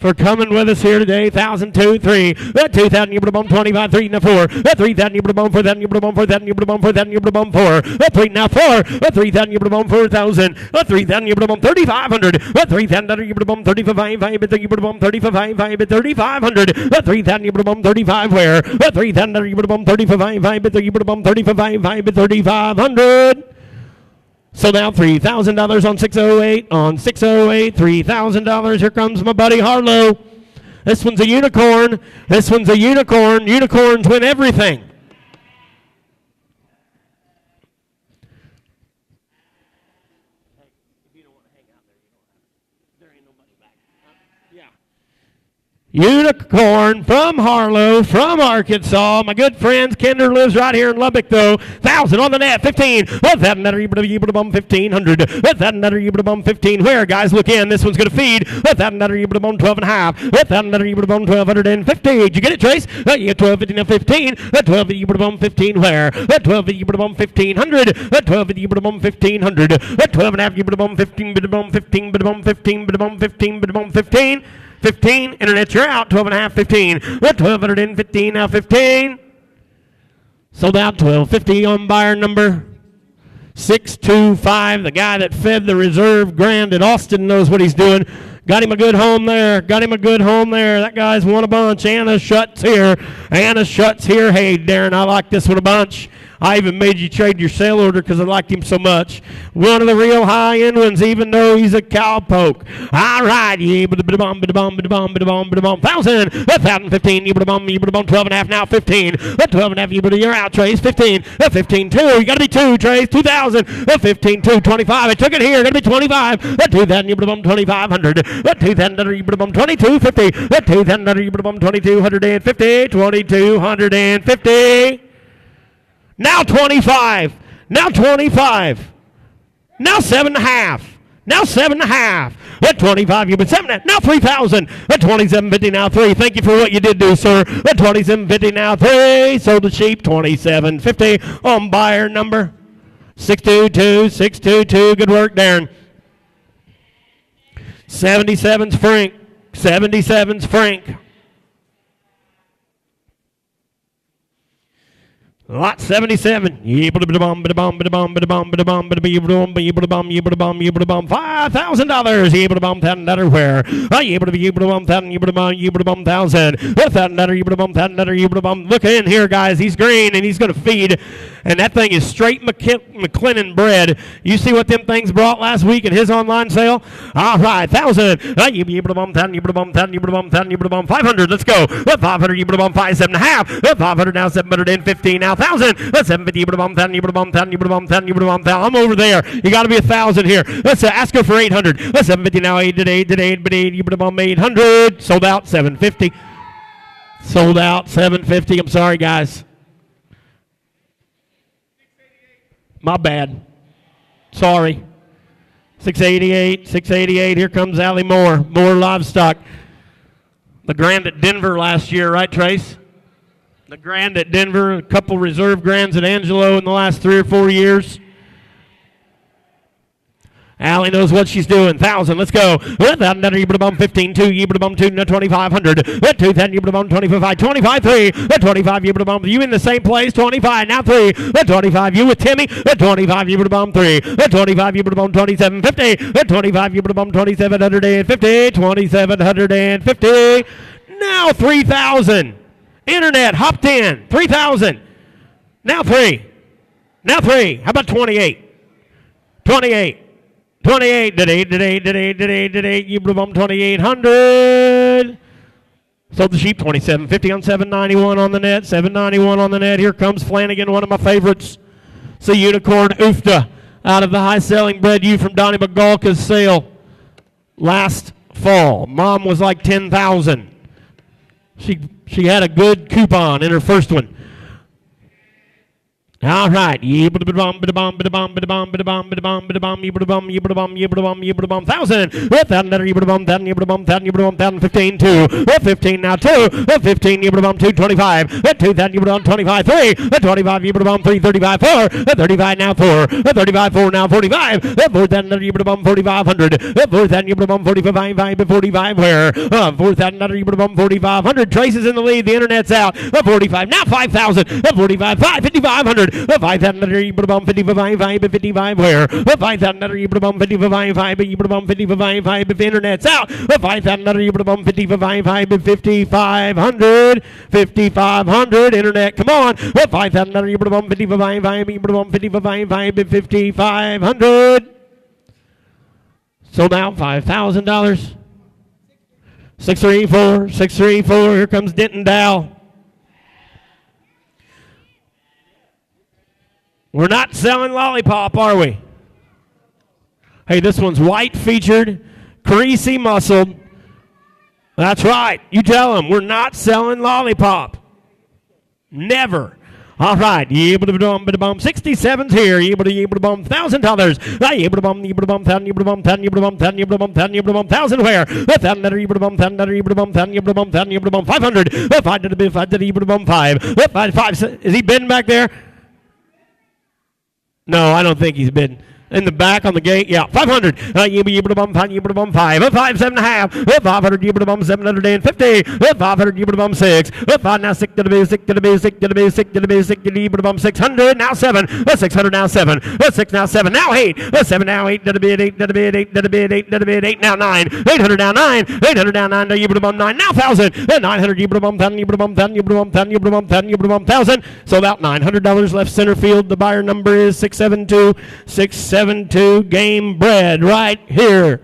for coming with us here today. 1,000, 2, 3. 2,000, you put a bum, 25, 3, now 4. 3,000, you put a bum, 4,000, you put a bum, 4,000, you put a bum, 4,000, you put a bum, 4. 3, now 4. 3,000, you put a bum, 4,000. 3,000, you put a bum, 3,500. 3,000, you put a bum, 35, 5, but you put a bum, 35, 5, but 3,500. 3,000, you put a bum, 35 where? 3,000, you put a bum, 35, 5, but you put a bum, 35, 5, but 3,500. So now $3,000 on 608. On 608, $3,000. Here comes my buddy Harlow. This one's a unicorn. This one's a unicorn. Unicorns win everything. Unicorn from Harlow, from Arkansas. My good friends, Kinder lives right here in Lubbock, though. 1,000 on the net, 15. What's that another? You put a bum, 1,500. What's that another? You put a bum, 15. Where, guys? Look in. This one's going to feed. What's that another? You put a bum, 12.5. What's that another? You put a bum, 1,250. Did you get it, Trace? You get 1,250 now, 15. 12, you put a bum, 15. Where? 12, you put a bum, 1,500. 12, you put a bum, 1,500. 12.5, you put a bum, 15. But a bum, 15. But a bum, 15. But a bum, 15. But a bum, 15. 15, internet, you're out. 12.5, 15. 1,215, now 15. Sold out, 1,250 on buyer number 625. The guy that fed the reserve grand at Austin knows what he's doing. Got him a good home there. Got him a good home there. That guy's won a bunch. Anna Schutt's here. Anna Schutt's here. Hey, Darren, I like this one a bunch. I even made you trade your sale order because I liked him so much. One of the real high-end ones, even though he's a cowpoke. All right, you put a bomb, 1,000, 1,015, you put a bomb, 12.5, now 15, 12.5, you put a, you're out, Trace, 15, 15, 2, you got to be 2, Trace, 2,000, 15, 2, 25, I took it here, got to be 25, 2,000, you put a bomb, 2,500, 2,000, you put a bomb, 2,250, 2,000, you put a bomb, 2,250, 2,250. Now 25. Now 25. Now 7.5. Now 7.5. At 25, you've been 7. Now 3,000. At 27.50, now 3. Thank you for what you did do, sir. At 27.50, now 3. Sold the sheep, 27.50 on buyer number 622. 622. Good work, Darren. 77's Frank. 77's Frank. Lot 77. $5,000. Where? $1,000. Look in here, guys. He's green and he's going to feed. and that thing is straight McLennan bred. You see what them things brought last week in his online sale? All right, 1,000. 500. Let's go. 500. 5, 7.5. 500 now. 715 now. 1,000. 750. 1,000. I'm over there. You got to be 1,000 here. Let's ask her for 800. 750 now. 800. Sold out. 750. Sold out. 750. I'm sorry, guys. My bad. Sorry. 688. Here comes Allie Moore. More livestock. The Grand at Denver last year, right, Trace? The Grand at Denver. A couple reserve Grands at Angelo in the last 3 or 4 years. Allie knows what she's doing. 1,000. Let's go. 15. 2. 2,500. 2,10. 25. 25. 3. 25. You in the same place. 25. Now 3. 25. You with Timmy. 25. 3. 25. 27. 50. 25. 2,750. 2,750. Now 3,000. Internet hopped in. 3,000. Now 3. Now 3. How about 28? 28. 28, did 8, you 2,800. Sold the sheep, 27.50 on 791 on the net, 791 on the net. Here comes Flanagan, one of my favorites. It's a unicorn Ufta out of the high-selling bred ewe from Donnie McGalka's sale last fall. Mom was like 10,000. She had a good coupon in her first one. All right. 1,000. 1,000. 15. 2. 15 now 2. 15. 225. 2,025. 3. 25. 3. 35. 4. 35 now 4. 35. 4 now 45. 4,500. 4,045. 45 where? 4,400. Trace is in the lead. The internet's out. 45 now 5,000. 45. 5. 5,500. 5,055 where? 5,055 if the internet's out. 5,055 5,500 internet, come on. 5,055 5,500. So now $5,000. 634. Here comes Denton Dow. We're not selling lollipop, are we? Hey, this one's white featured, greasy muscled. That's right. You tell them we're not selling lollipop. Never. All right. 67's here. $1,000. 1,000 where? 500. Is he bidding back there? No, I don't think he's bidding. In the back on the gate, yeah, 500. 5, 7.5. 500. 750. 500. 6. 5 now 6 to the base. 600 now 7. 600 now 7. 6 now 7 now 8. 7 now 8 to the bid. 8 to the bid. 8 to the bid. 8 to the bid. 8 now 9. 800 now 9. 800 now 9 to 9 now 1,000. 900. 1,000. Sold out. $900 left center field. The buyer number is 672. 672 game bred right here.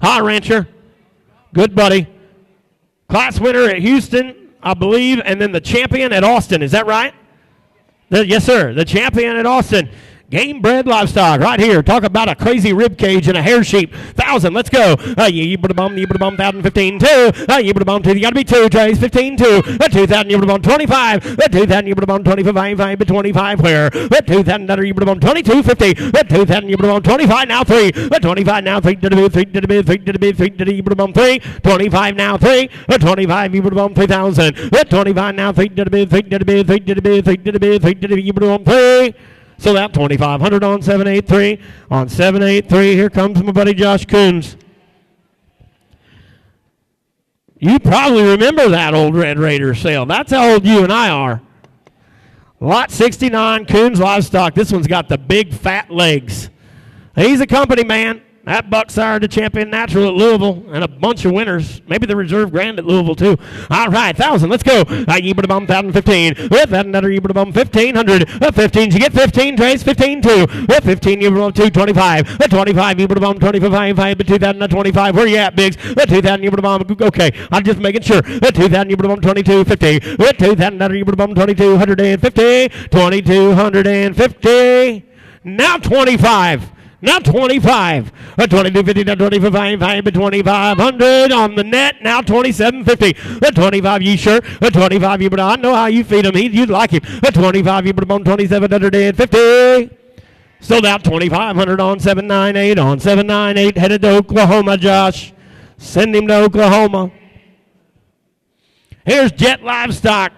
Hi, Rancher. Good buddy. Class winner at Houston, I believe, and then the champion at Austin. Is that right? Yes, sir. The champion at Austin. Game bred livestock right here. Talk about a crazy rib cage and a hair sheep. 1,000. Let's go. 1,015. 2. You got to be 2. Trace 15. 2. 2,000. 25. 2,000. 25. 25 where? 2,000. 22.50. 2,000. 25 now 3. 25 now 3. 3 to the bid. 3 to the bid. 3 to the bid. 3. 25 now 3. 25. 3,000. 25 now 3 to the bid. 3 to the bid. 3 to the bid. 3 to the bid. 3 to the bid. 3. So that 2,500 on 783. On 783, here comes my buddy Josh Coons. You probably remember that old Red Raider sale. That's how old you and I are. Lot 69, Coons Livestock. This one's got the big fat legs. He's a company man. That buck sired the champion natural at Louisville and a bunch of winners. Maybe the reserve grand at Louisville, too. All right, 1,000. Let's go. Yee-ba-da-bum, 1,015. With that, another Yee-ba-da-bum, 1,500. 15. You get 15, Trace. 15, 2. With 15, Yee-ba-da-bum, 225. 25, Yee-ba-da-bum, 25. 5, but 2,025. Where you at, Biggs? 2,000, Yee-ba-da-bum. Okay, I'm just making sure. 2,000, Yee-ba-da-bum, 2250. With 2,000, another Yee-ba-da-bum, 2,250. 2,250. Now 25. Now 25. 2250, now 25, but 2,500 on the net. Now 2750. 25, you sure? 25, you, but I know how you feed him. You'd like him. 25, you, but 2750. Sold out 2,500 on 798. On 798, headed to Oklahoma, Josh. Send him to Oklahoma. Here's Jet Livestock.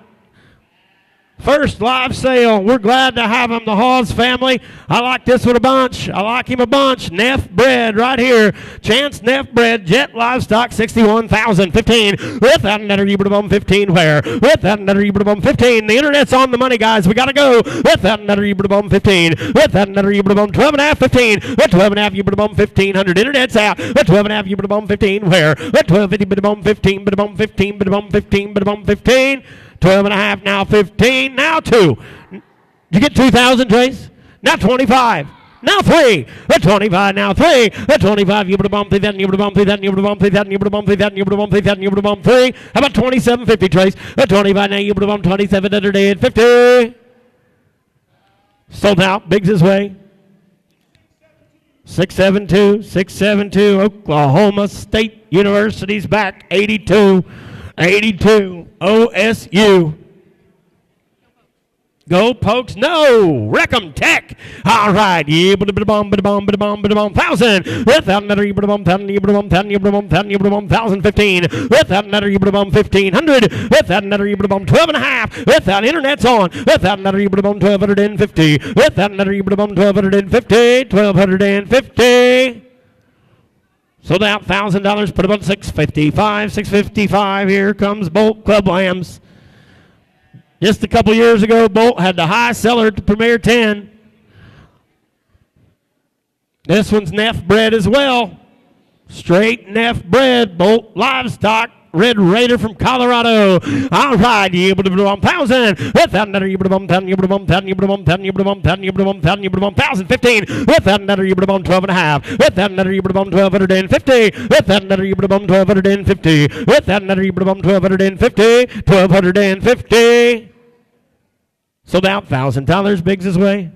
First live sale. We're glad to have him, the Hawes family. I like this one a bunch. I like him a bunch. Neff bred right here. Chance Neff bred. Jet Livestock 61,000. 15. With that another Yee-ba-da-bum 15 where? With that another Yee-ba-da-bum 15. The internet's on the money, guys. We got to go. With that another Yee-ba-da-bum 15. With that another Yee-ba-da-bum 12.5 15. With 12.5 Yee-ba-da-bum 1,500. Internet's out. With 12.5 Yee-ba-da-bum 15 where? With 12.50 Yee-ba-da-bum 15. Yee-ba-da-bum 15. Yee-ba-da-bum 15. Yee-ba-da-bum 15. 12.5, now 15, now 2. You get 2,000, Trace? Now 25. Now 3. 25, now 3. 25, you would have bumped 3, then you would have bumped 3, then you would have bumped 3, then you would have bumped 3, then you would have bumped 3, then you would have bumped 3. How about 27.50, Trace? 25, now you would have bumped 27.50. Sold out. Biggs his way. 672, 672. Oklahoma State University's back. 82. 82, OSU. Go, Pokes. No. Wreck-em Tech. All right. Yee-ba-da-ba-da-bum, ba-da-bum, ba-da-bum, ba-da-bum. 1,000. With that another yee-ba-da-bum, 1,000, yee-ba-da-bum, 1,000, yee-ba-da-bum, 1,000, yee-ba-da-bum, 1,015. With that another yee-ba-da-bum, 1,500. With that another yee-ba-da-bum, 12.5. With that internet's on. With that another yee-ba-da-bum, 1,250. With that another yee-ba-da-bum, 1,250. 1,250. Sold out $1,000, put about 655, 655. Here comes Bolt Club Lambs. Just a couple years ago, Bolt had the high seller at the Premier 10. This one's Neff bred as well. Straight Neff bred, Bolt Livestock. Red Raider from Colorado. All right, Yee-ba-da-bum 1,000. With that another Yee-ba-da-bum 10, Yee-ba-da-bum 10, Yee-ba-da-bum 10, Yee-ba-da-bum 10, Yee-ba-da-bum 10, Yee-ba-da-bum 1,015. With that another Yee-ba-da-bum 12.5. With that another Yee-ba-da-bum 1,250. With that another Yee-ba-da-bum 1,250. With that another Yee-ba-da-bum 1,250. 1,250. Sold out $1,000. Biggs his way.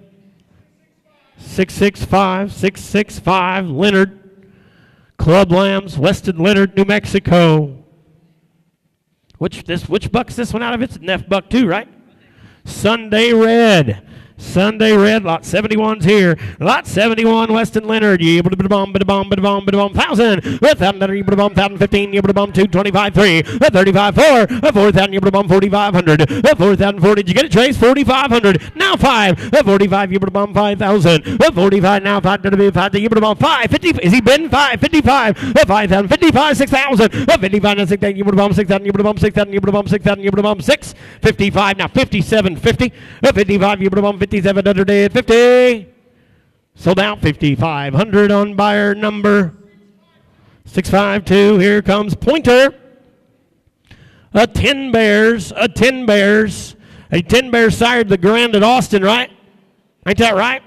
665, 665. Leonard. Club Lambs, Weston Leonard, New Mexico. Which buck's this one out of? It's a Neff buck too, right? Sunday Red. Sunday Red, lot 71's here. Lot 71, Weston Leonard. Yee-ba-da-bum, ba-da-bum, ba-da-bum, ba-da-bum, 1,000. With that another Yee-ba-da-bum, 1,015, Yee-ba-da-bum, 225, 3. 35, 4. 4,000, Yee-ba-da-bum, 4,500. 4,040. Did you get it, Trace? 4,500. Now 5. 45, Yee-ba-da-bum, 5,000. 45, now 5 to be 5 to Yee-ba-da-bum, 5. 50, is he bidding? 5. 55. 5,000. 55, 6,000. 55, now 6,000, Yee-ba-da-bum, 6,000, Yee-ba-da-bum, 6,000, Yee-ba-da-bum, 6,000, Yee-ba-da-bum, 6. 55, now 57.50. 55, Yee-ba-da-bum, 57.50. Sold out 5,500 on buyer number 652. Here comes Pointer. A 10 Bears. A 10 Bears. A 10 Bears sired the Grand at Austin, right? Ain't that right?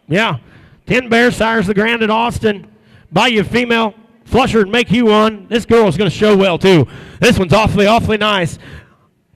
Yeah. 10 Bears sires the Grand at Austin. Buy you a female flusher and make you one. This girl's going to show well, too. This one's awfully nice.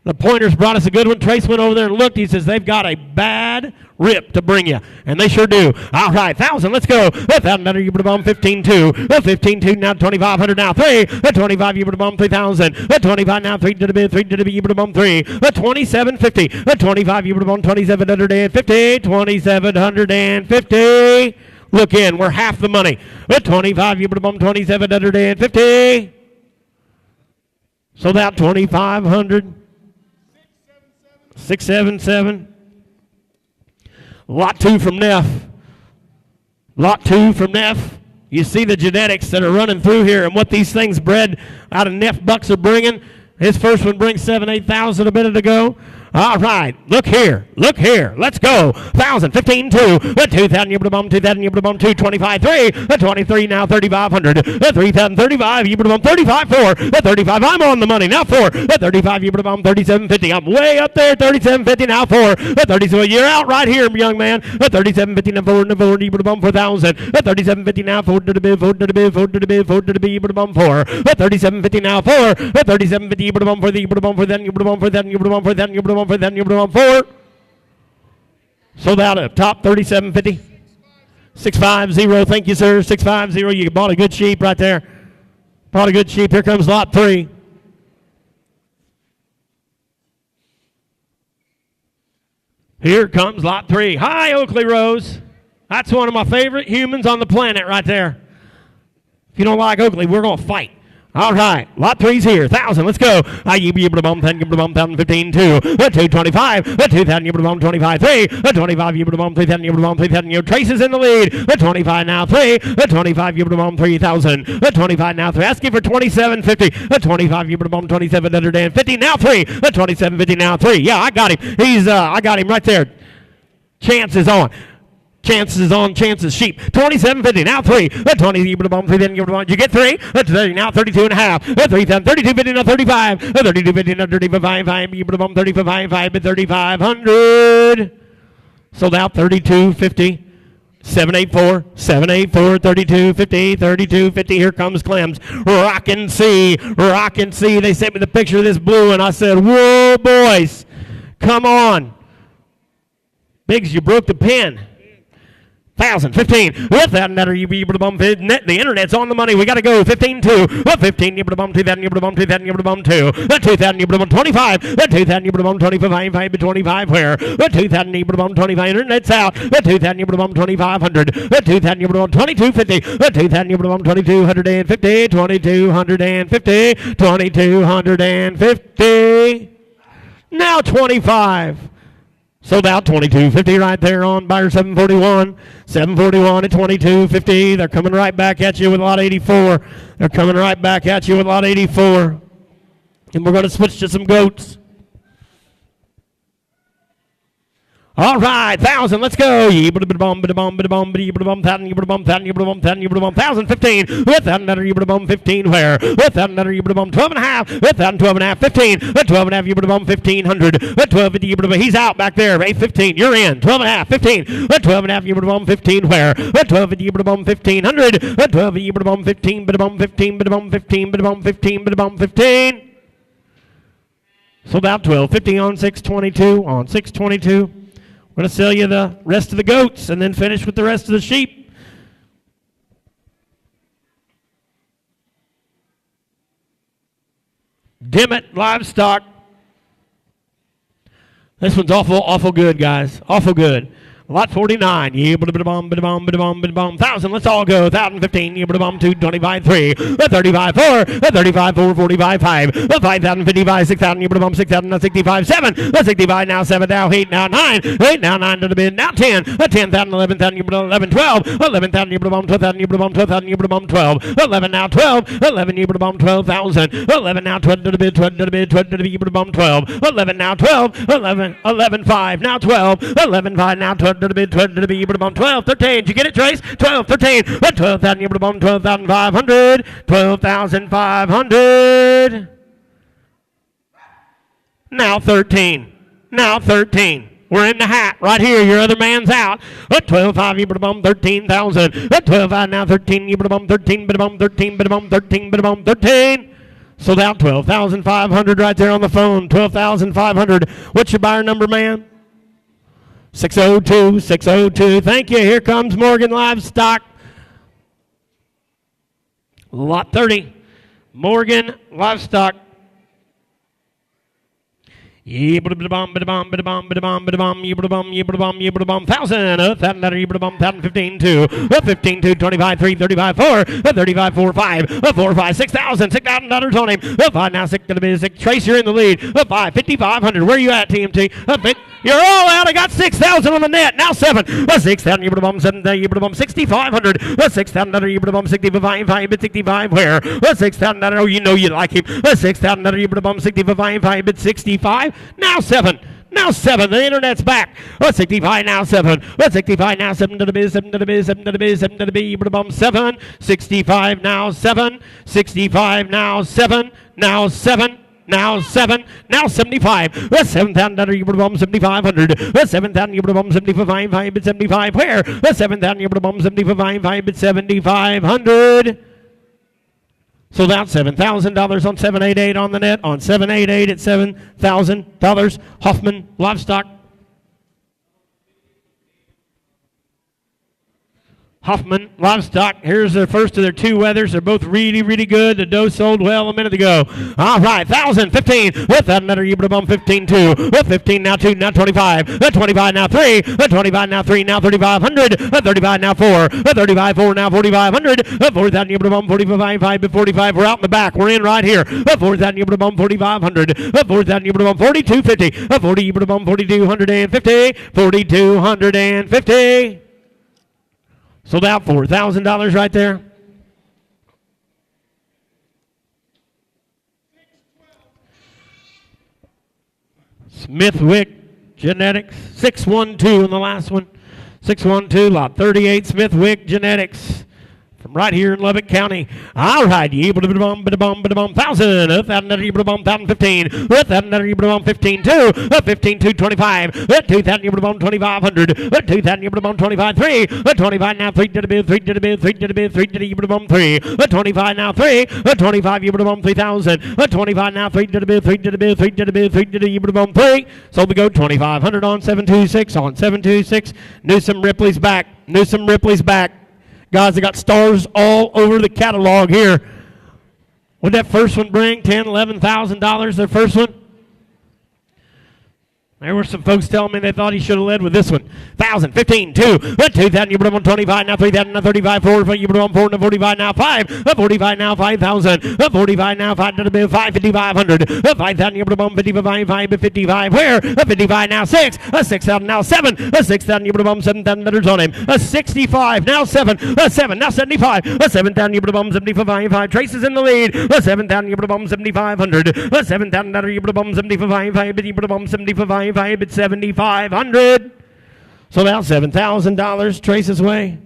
The Pointers brought us a good one. Trace went over there and looked. He says they've got a bad rip to bring you. And they sure do. All right, 1,000. Let's go. 1,000 Yee-ba-da-bum, 15.2. 15.2 now 2,500 now 3. 25 Yee-ba-da-bum, 3,000. 25 now 3 to the bid. 3 to the bid Yee-ba-da-bum 3. 27.50. 25 Yee-ba-da-bum, 2,750. 2,750. Look in. We're half the money. 25 Yee-ba-da-bum, 2,750. So that 2,500. 677. Lot 2 from Neff. Lot 2 from Neff. You see the genetics that are running through here and what these things bred out of Neff bucks are bringing. His first one brings 7,000, 8,000 a minute ago. All right, look here, let's go. 1,000, 15, 2, 2,000, you bum, 2,000, you bum, 225, 3, 23, now 3,500, 3,000, 35, you bum, 35, 4, 35, I'm on the money, now 4, 35, you bum, 37.50, I'm way up there, 37.50, now 4, 37, you're out right here, young man, 37.50, now 4, 4, you bum, 4,000, 37.50, now 4 to the bid, 4 to the bid, 4 to the bid, 4 to the bid, you bum, 4, 37.50, now 4, 37.50, you bum, for the, you bum, for then, you bum, for then, you bum, for then, you bum, for then, you bum, 4. Sold out at top 37.50. 650. Thank you, sir. 650. You bought a good sheep right there. Bought a good sheep. Here comes lot 3. Here comes lot 3. Hi, Oakley Rose. That's one of my favorite humans on the planet right there. If you don't like Oakley, we're going to fight. All right, lot 3's here. 1,000, let's go. You bum, 10, you bum, 1,015, 2, 225, 2,000, you bum, 25, 3, 25, you bum, 3,000, you bum, 3,000, you Trace is in the lead. 25 now 3, 25, you bum, 3,000, 25 now 3. Asking for 27.50, 25, you bum, 27.50 now 3, 27.50 now 3. Yeah, I got him. I got him right there. Chance is on. Chances on chances sheep. 27.50 now 3. 20 you bum 3 then you bum. You get 3. 30 now 32 and a half. 3 32.50 now 35. 32.50 now 35. You bum 35 but 3,500. Sold out 32.50. 784, 32.50, 32.50. Here comes Clem's. Rockin' C. They sent me the picture of this blue and I said, whoa, boys. Come on. Biggs, you broke the pen. 1,000, 15, with that netter, you be able to bum the internet's on the money. We got to go 15, 2, 15, you bum 2,000, you bum 2,000, you bum 2, 2,000, you bum 25, 2,000, you bum 25, 25 where, 2,000, you bum 25, internet's out, 2,000, you bum 2,500, 2,000, you bum 22.50, 2,000, you bum 2,250, 2,250, 2,250, now 25. Sold out 22.50 right there on buyer 741. 741 at 22.50. They're coming right back at you with lot 84. They're coming right back at you with lot 84. And we're going to switch to some goats. All right, 1,000, let's go. 1,000, 15, with that netter, you bum 15 where? With that netter, you bum 12 and a half, with that 12 and a half, 15, 12 and a half, you bum 1,500, 12, he's out back there, 15, you're in, 12 and a half, 15, 12 and a half, you bum 15 where? 12, you bum 1,500, 12, you bum 15, 15. Sold out 12.50 on 622, We're going to sell you the rest of the goats and then finish with the rest of the sheep. Dimmitt Livestock. This one's awful good, guys. Awful good. Lot 49, 1,000, let's all go. 1,015, 225, 3, 35, 4, 35, 4, 45, 5, 5,055, 6,000, 6,000, 65, 7, 65, now 7, now 8, now 9, 8, now 9 to the bid, now 10, 10,000, 11,000, 11, 12, 11,000, 12,000, 12,000, 12, 11, now 12, 11, 12,000, 11, now 12 to the bid, 12 to the bid, 12 to the bid, 12, 11, now 12, 11, 5, now 12, 11, 5, now 12, to the bid, 12 to the bid, 12, 13. Did you get it, Trace? 12, 13. 12,000, 12,500. 12,500. Now 13. Now 13. We're in the hat right here. Your other man's out. 12,500, you bum 13,000. 12,500, now 13, you bum 13, 13, 13, 13. Sold out 12,500 right there on the phone. 12,500. What's your buyer number, man? 602, 602. Thank you. Here comes Morgan Livestock. Lot 30. Morgan Livestock. 1,000, 1,015, 2, 15, 2, 25, 3, 35, 4, 35, 4, 5, 4, 5, 6,000, $6,000 on him. 5 now 6 to the bid, 6. Trace, you're in the lead. 5, 5,500. Where are you at, TMT? You're all out. I got 6,000 on the net. Now 7. 6,000, you bum 7, you bum 6,500. 6,000, you bum 65, 65 where? 6,000, oh, you know you like him. 6,000, you bum 65, 65. Now 7. now 7. The internet's back. 65 now 7. 65 now 7 to the biz, 7 to the biz, 7 to the biz, 7 to the B, 7. 65 now 7. 65 now 7. Now 7. Now 7, now 75. 7,000 7,500. 7,000 75, but 75 where? 7,000 75, but 7,500. So that's $7,000 on 788 on the net. On 788 at $7,000. Hoffman Livestock. Hoffman Livestock. Here's the first of their two weathers. They're both really, really good. The doe sold well a minute ago. All right, 1,000, 15. With that another 15, 2. With 15 now 2, now 25. 25 now 3. 25 now 3, now 3,500. 35 now 4. 35, 4 now 4,500. 4,000 45, 5, 45. We're out in the back. We're in right here. 4,000 4,500. 4,000 4250. 40 4,250. 4,250. So about $4,000 right there. Smithwick Genetics, 612 in the last one. 612, lot 38, Smithwick Genetics. From right here in Lubbock County. All right, 1,000, 1,015, 1,015, 2, 15, 225, 2,000, 2,500, 2,000, 25, 3, 25 now 3 to the bid, 3 to the bid, 3 to the bid, 3 to the 3, 25 now 3, 25 3,000, 25 now 3 to the bid, 3 to the bid, 3 to the bid, 3 to the 3. So we go 2,500 on 726, on 726. Newsom Ripley's back. Newsom Ripley's back. Guys, they got stars all over the catalog here. What'd that first one bring? $10,000, $11,000, their first one? There were some folks telling me they thought he should have led with this one. 1,000, 15, 2, 2,000, you put on 25, now 3,000, now 35, 4, you put on 4, now 45, now 5, 45, now 5,000, 45, now 5 to the bill, 5, 5,500, 5,000, you put on 55, 5, 55, where? 55, now 6, 6,000, now 7, 6,000, you put on 7,000 on him, 65, now 7, 7, now 75, 7,000, you put on 75, 5, Traces in the lead, 7,000, you put on 7,500, 7,000, you put on 75, 5, you put on 75, 5 at 7,500. So about $7,000 Trace's way.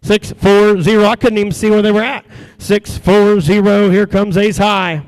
640. I couldn't even see where they were at. 640. Here comes Ace High.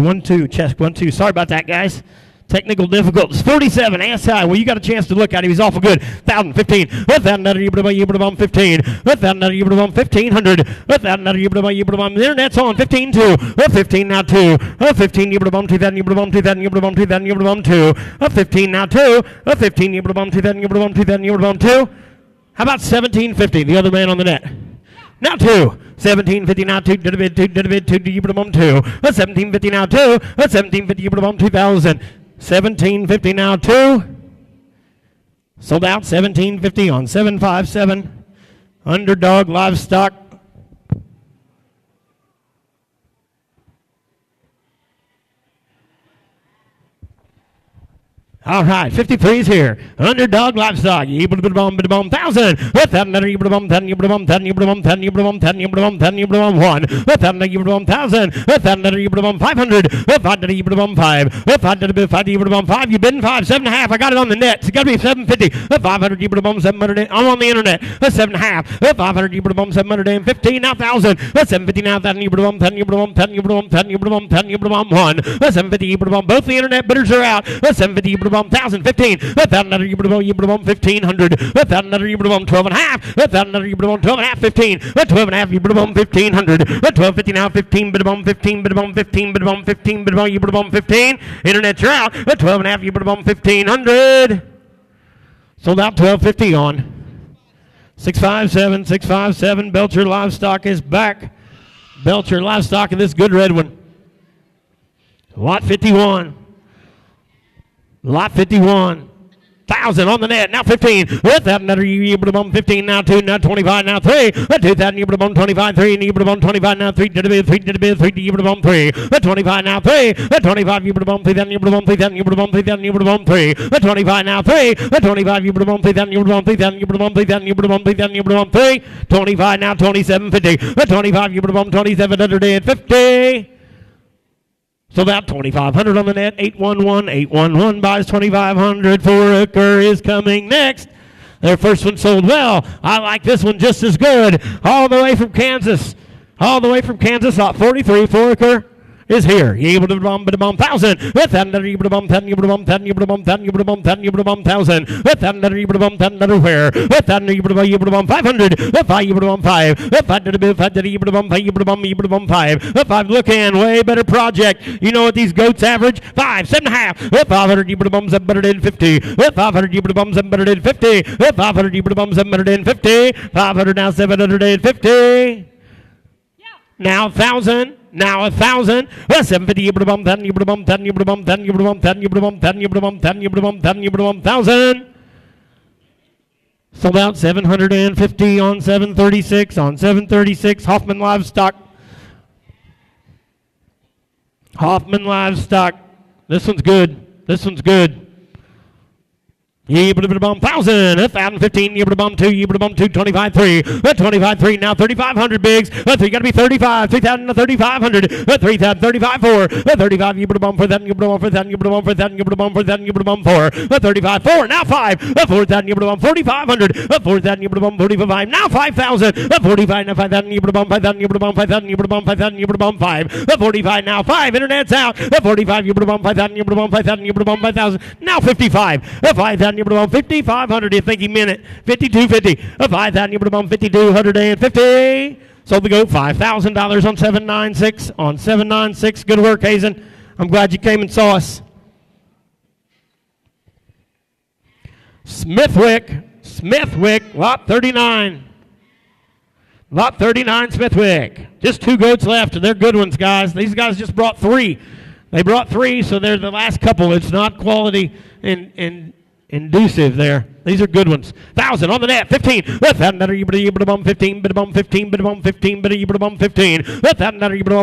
One, two, check, 1, 2. Sorry about that, guys. Technical difficulties. 47, ASI. Well, you got a chance to look at him. He's awful good. 1,000, 15. 1,000, 15. 1,000, 1,500. 1,000, the internet's on. 15, 2. 15 now 2. 15, 2,000, 2,000, 2,000, 2. 15 now 2. 15, 2,000, 2,000, 2. How about 1,750, the other man on the net? Now 2. 1,750 now 2 to the bid, 2 to the bid, 2 to you put them on 2. 1,750 now 2. 1,750 you put them on 2,000. 1,750 now 2. Sold out 1,750 on 757. Underdog Livestock. All right, 53 is here. Underdog Livestock. 1,000. 500. You bid 5, 7.5. I got it on the net. It's got to be 750. 500. 700. I'm on the internet. 7.5. 500. 715. Now 1,000. 750 now. 1,000. 1. 750. Both the internet bidders are out. 750. 1,000, 15, 1,000, 1,500, 1,000, 12 and a half, 1,000, 12 and a half, 15, 12 and a half, 1,500, 1250 now, 15, 15, 15, 15, 15, internet, you're out, 12 and a half, 1,500. Sold out 1250 on. 657, 657, Belcher Livestock is back. Belcher Livestock in this good red one. Lot 51. Lot 51. 1,000 on the net. Now 15. With that another 15 now 2 now 25 now 3. 2,000 25 3 and 25 now 3 to the bid 3 to the bid 3 to 3. 25 now 3. 25 3 then 3 then 3 25 now 3. 25 3 then 3 25 now 2750. 25 2750. So about 2,500 on the net. 811, 811 buys 2,500. Foraker is coming next. Their first one sold well. I like this one just as good. All the way from Kansas. All the way from Kansas. Lot 43. Foraker is here. 1,000. 1,000. 1,000. 1,000. 1,000 where? 500. 5 look in. Way better project. You know what these goats average? 5, 7.5. 500. 750. 500. 750. 500. 750. 500 now 750. Now 1,000. Now 1,000. 750. 1,000. Sold out 750 on 736. On 736, Hoffman Livestock. Hoffman Livestock. This one's good. This one's good. 1,000, 1,015, 2, 25, 3, 25, 3, now 3,500 bigs, 3 got to be 35, 3,000 to 3,500, 3,000, 35, 4, 35, you put a bump for that, you put a bump for that, you put a bump for that, you put a bump for that, you put a bump for 35, 4, now 5, 4,000, you put a bump 4,500, 4,000, you put a bump 45, now 5,000, 45, now 5,000, you put a bump 5,000, you put a bump 5,000, you put a bump 5,000, you put a bump 5, 45, now 5, internet's out, 45, you put a bump 5,000, you put a bump 5,000, you put a bump 5,000, now 55, 5,000, you put a bump 5,500, you think he meant it, 5,250, 5,000, you put a bump 5,250, sold the goat $5,000 on 796, on 796, good work, Hazen, I'm glad you came and saw us. Smithwick, lot 39. Lot 39, Smithwick. Just 2 goats left, and they're good ones, guys. These guys just brought 3. They brought 3, so they're the last couple. It's not quality inducive there. These are good ones. 1,000 on the net. 15. 15. 15.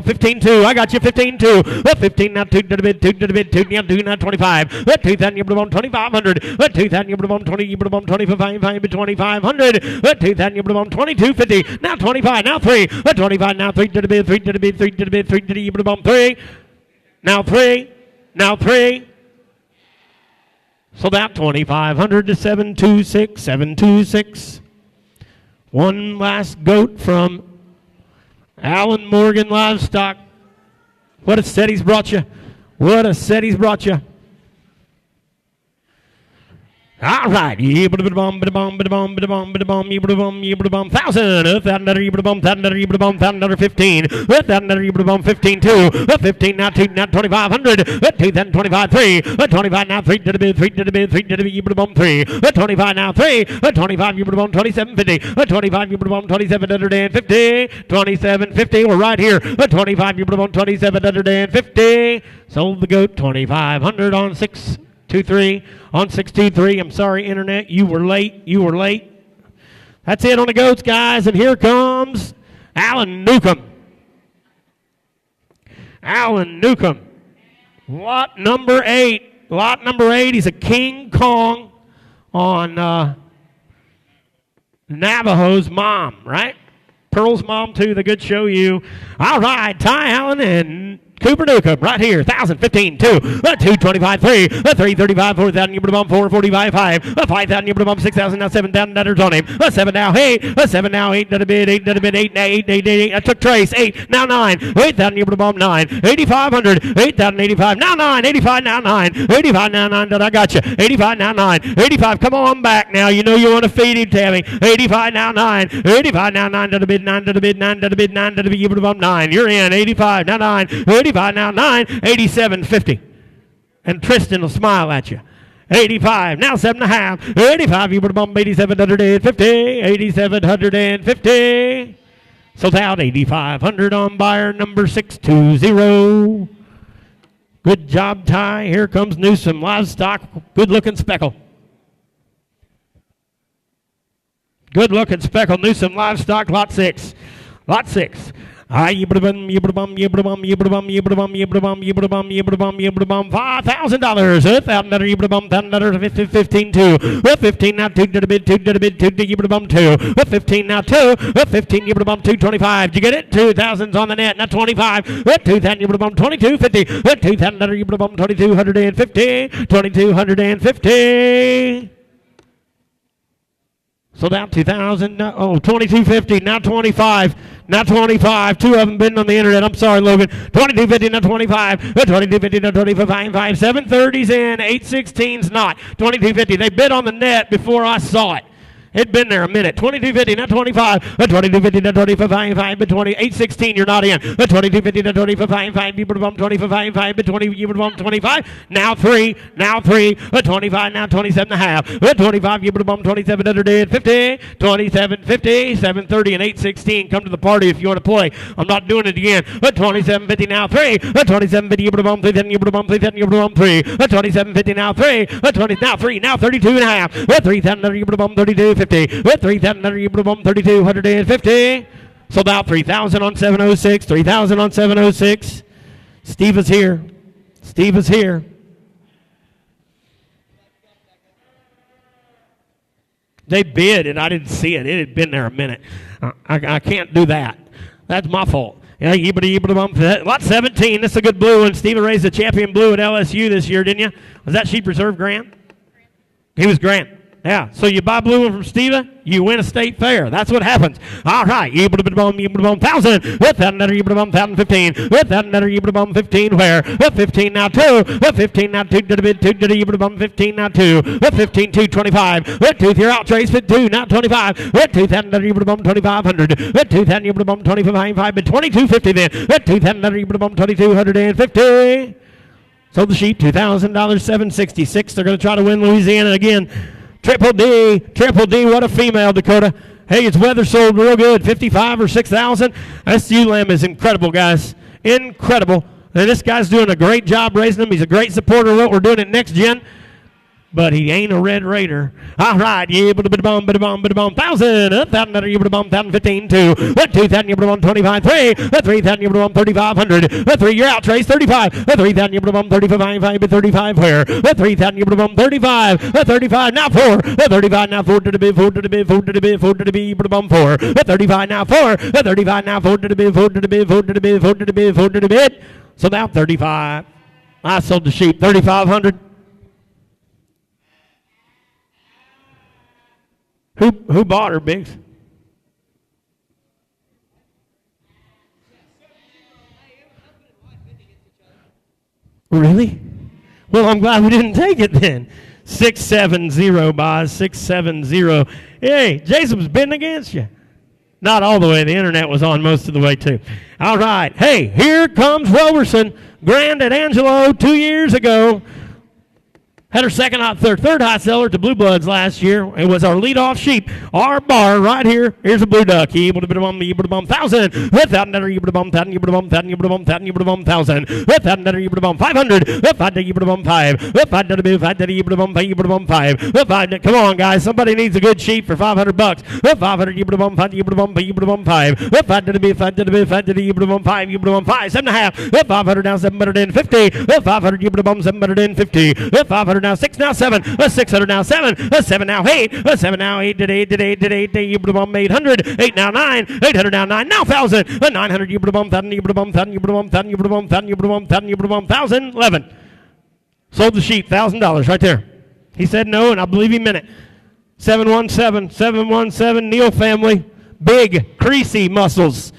15 2. I got you. 15 2. 15 now 2 to the bid. 2 to the bid. 2 now 2 now 25. 2,000 you put them 2,500. 2,000 you put them 20. You put them 25. 2,500. 2,000 you put them 2250. Now 25. Now 3. 25 now 3 to the bid. 3 to the bid. 3 to the bid. 3 to the you put them 3. Now 3. Now 3. Sold out 2,500 to 726, 726. One last goat from Alan Morgan Livestock. What a set he's brought you. What a set he's brought you. All right. 1,000. 1,000 another 15. 1,000 15 2. 15 now 2 now 2,500. 2,000 25 3. 25 now 3 to the bid 3 to the bid 3 to the bid you put a bump 3. 25 now 3. 25 you put a bump 2750. 25 you put a bump 2750. 2750. We're right here. 25 you put a bump 2750. Sold the goat 2,500 on 623 on 623. I'm sorry, internet. You were late. You were late. That's it on the goats, guys. And here comes Alan Newcomb. Alan Newcomb. Lot number 8. Lot number 8, he's a King Kong on Navajo's mom, right? Pearl's mom, too, the good show you. All right, Ty Allen and Cooper Newcomb right here. 1,000, 15, 2, 225, 3, 335, 4,000, you put 445, 5, 5,000, you put 6,000, now 7,000, that's on him. 7 now, 8, 7 now, 8, to the bid, 8, to the bid, 8, now 8, 8, 8, I took Trace, 8, now 9, 8,000, you put 9, 8,500, 8,085, now 9, 85, now 9, 85, now 9, that I got you. 85, now 9, 85, come on back now, you know you want to feed him, Tammy. 85, now 9, 85, now 9, to the bid, 9, to the bid, 9, to the bid, 9, to the bid, you put 9, you're in. 85, now 9, 85, now 9, 87, 50. And Tristan will smile at you. 85, now 7.5. 85, you put a bump, 8,750. 8,750. Sold out 8,500 on buyer number 620. Good job, Ty. Here comes Newsom. Livestock, good looking speckle. Good looking speckle. Newsom Livestock, lot 6. Lot 6. $5,000. 1,000. 15 2. 15 now 2 to the bid 2 to the bid 2 to 2. 15 now 2. 15 225. Did you get it? 2,000's on the net. Now 25. 2,000 2250. 2,000 2250. 2250. So down 2,000, 2250, now 25, now 25. 2 of them been on the internet. I'm sorry, Logan. 2250, now 25, 2250, now 25, 730's in, 816's not. 2250, they bid on the net before I saw it. It'd been there a minute. 2250, not 25. 2250, not 25, but 816, you're not in. 2250, not 25, you put a bump 25, but 20, you put a bump 25. Now 3, 25, now 27.5. 25, you put a bump 2750, 2750, 730 and 816. Come to the party if you want to play. I'm not doing it again. 2750, now 3. 2750, you put a bump 3, then you put a bump 3, then you put a bump 3. 2750, now 3. 20, now 3, now 32.5. 3,000, you put a bump 32. 50. With 3,000, you put 3,250. Sold out 3,000 on 706. 3,000 on 706. Steve is here. Steve is here. They bid and I didn't see it. It had been there a minute. I can't do that. That's my fault. Yeah, lot 17. This is a good blue one. Steve raised the champion blue at LSU this year, didn't you? Was that Sheep Reserve Grant? He was Grant. Yeah, so you buy blue one from Steva, you win a state fair. That's what happens. All right, you put a bump, 1,000. With that letter, you put a bump, 1,015. With that letter, you put a bump, 15. Where? With 15 now 2. With 15 now 2 to the bid, 2 to the, you put a bump, 15 now 2. With 15, 225. With 2, you're out, Trace, with 2, now 25. With 2,000, you put a bump, 2,500. With 2,000, you put a bump, 25, but 2,250 then. With 2,000, you put a bump, 2,250. Sold the sheep, $2,000, $766. They're going to try to win Louisiana again. Triple D, what a female, Dakota. Hey, it's weather sold real good, 55 or 6,000. This ewe lamb is incredible, guys. Incredible. And this guy's doing a great job raising them. He's a great supporter of what we're doing at Next Gen. But he ain't a Red Raider. All right, yeah, but a bomb, 1,000, 1,000, you put a bomb, 1,015, 2, 2,000, you put a bomb, 25, 3, 3,000, you put a bomb, 3,500, 3, you're out, Trace, 35, 3,000, you put a bomb, 35, 35, where? 3,000, you put a bomb, 35, 35, now 4, 35, now 4 to the bid, 4 to the bid, 4 to the bid, 4 to the bid, you put a bomb, 4, 35, now 4, 35, now 4 to the bid, 4 to the bid, 4 to the bid, 4 to the bid, 4 to the bid. So now 35. I sold the sheep, 3,500. Who bought her, Biggs? Really? Well, I'm glad we didn't take it then. 670, boys, 670. Hey, Jason's bidding against you. Not all the way. The internet was on most of the way, too. All right. Hey, here comes Roberson. Grand at Angelo 2 years ago. Had her third high seller to Blue Bloods last year. It was our leadoff sheep. Our bar right here. Here's a blue duck. He able to bum 1,000. With that another you bum 1,000. You bum 1,000. You bum 1,000. You bum 1,000. With that another you bum 500. With that you bum 5. With that you bum 5. You bum 5. With that, come on guys. Somebody needs a good sheep for $500. With 500 you bum 5. You bum 5. You bum 5. With that you bum 5. You bum 5. 7.5. With 500 now 750. With 500 you bum 750. With 500 now 6 now 7. 600 now 7. 7 now 8. 7 now 8 today. You bum 800. 8 now 9. 800 now 9. Now 1,000. 900 you bum 1,000. You bum 1,000. You bum 1,000. You bum 1,000. You bum 1,000. You bum 1,000. 11. Sold the sheep. $1,000 right there. He said no, and I believe he meant it. 717 Neal family. Big creasy muscles.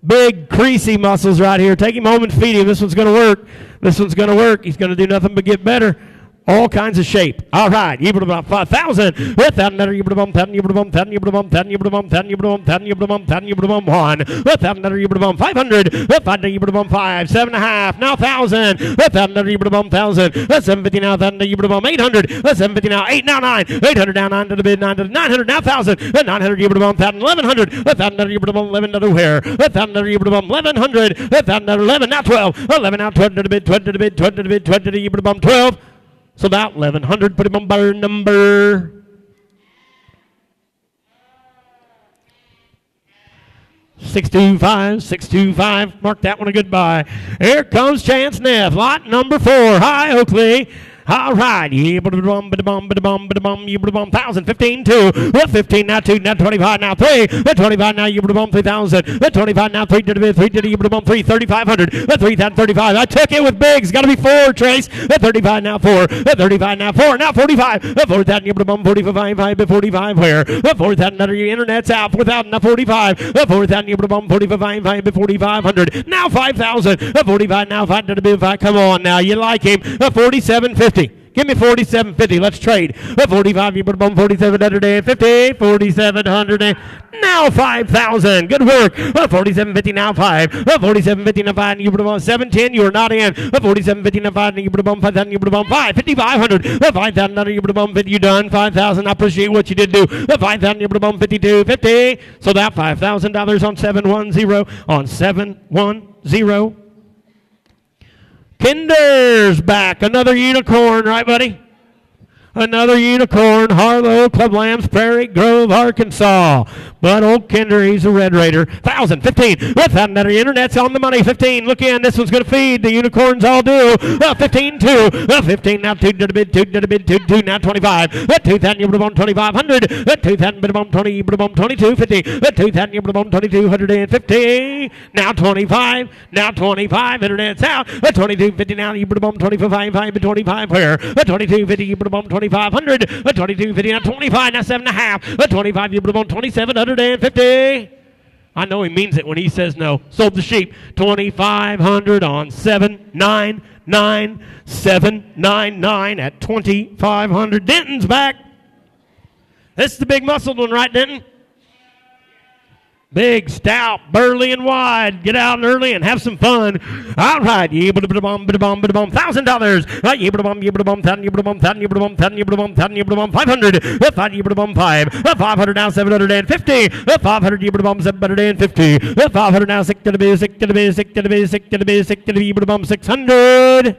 Big creasy muscles right here. Take him home and feed him. This one's going to work. This one's going to work. He's going to do nothing but get better. All kinds of shape. All right. You bum 5,000. With that another you bum 10. You bum 10. You bum 10. You bum 10. You bum 10. You bum 10. You bum 1. With that another you bum 500. With that you bum 5. 7.5. Now 1,000. With that another you bum 1,000. 750 now. Then you bum 800. 750 now. 8 now 9. 800 now 9 to the bid. 9 to the 900 now 1,000. 900 you bum 1,000. 1,100. With that another you bum 11 to the where. With that another you bum 1,100. With that another 11 now 12. 11 now 12 to the bid. 12 to the bid. 12 to the bid. 12 to the you bum 12. So about 1,100, put him on bar number 625. Mark that one a goodbye. Here comes Chance Neff, lot number 4. Hi, Oakley. All right. You bum 1,000. 15, 2. 15 now 2. Now 25 now 3. 25 now you bum 3,000. 25 now 3 to the 3 to the you bum 3. 3,500. 3,035. I took it with bigs. Got to be 4, Trace. 35 now 4. 35 now 4. Now 45. 4,000 you bum 45. 45 where? 4,000 another internet's out. 4,000 now 45. 4,000 you bum 45. 4,500. Now 5,000. 45 now 5 to the bid 5. Come on now. You like him. 47.50. Give me 47.50. Let's trade. 45, you put them 4,750. 4,700. Now 5,000. Good work. 47.50 now 5. 47.50 now 5. You put them on 710. You are not in. 47.50 now 5. You put them on 5,000. You put them on 5. 5,500. 5,000. You put them on 50. You done. 5,000. I appreciate what you did do. 5,000. You put them on 52.50. So that $5,000 on 710. On 710. Kinder's back. Another unicorn, right, buddy? Another unicorn. Harlow, Club Lambs, Prairie Grove, Arkansas. But old Kinder, he's a Red Raider. 1,000, 15. With that another internet's on the money. 15. Look in. This one's going to feed. The unicorns all do. 15, 2. 15 now 2 to the bid. 2 to the bid. 2, 2 now 25. 2,000 you put on 2,500. 2,000 put on 20. You put on 2250. 2,000 you put on 2,250. Now 25. Now 25. Internet's out. 2250 now you put on 25. 25 where? 2250 you put on 2,500. 2250 now 25. Now 7.5. 25 you put on 2,750. I know he means it when he says no. Sold the sheep. 2,500 on 799. 799 at 2,500. Denton's back. This is the big muscled one, right, Denton? Big, stout, burly, and wide. Get out early and have some fun. All right. $1,000. $500. 500 now 750. 500 750. 500 now 6 to the biz, 6 to the biz, 6 to the biz, 6 to the biz, 6 to the biz, 600.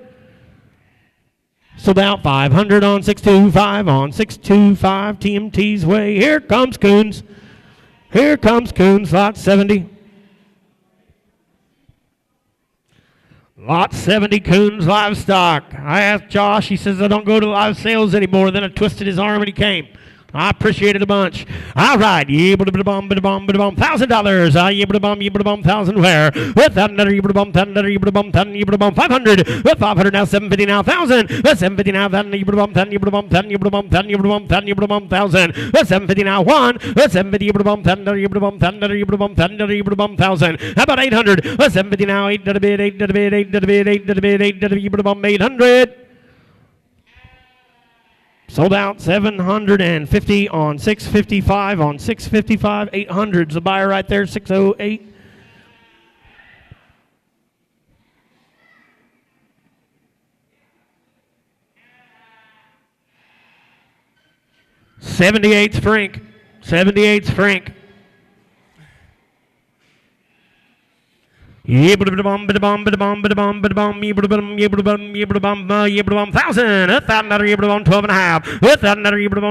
So about 500 on 625 on 625 TMT's way. Here comes Coons. Here comes Coons, lot 70. Lot 70 Coons livestock. I asked Josh, he says I don't go to live sales anymore. Then I twisted his arm and he came. I appreciate it a bunch. All right. $1,000. $1,000 where? With that another $1,000. 500. With 500 now 750 now 1,000. 750 now 1,000. 1,000. 750 now 1. 750 1,000. How about 800? 750 now 8 to the bid. 8 to the bid. 8 to the bid. 8 to the bid. 8 to the bid. 800. Sold out 750 on 655 on 655. 800's a buyer right there. 608. 78's Frank. 78's Frank. $1,000.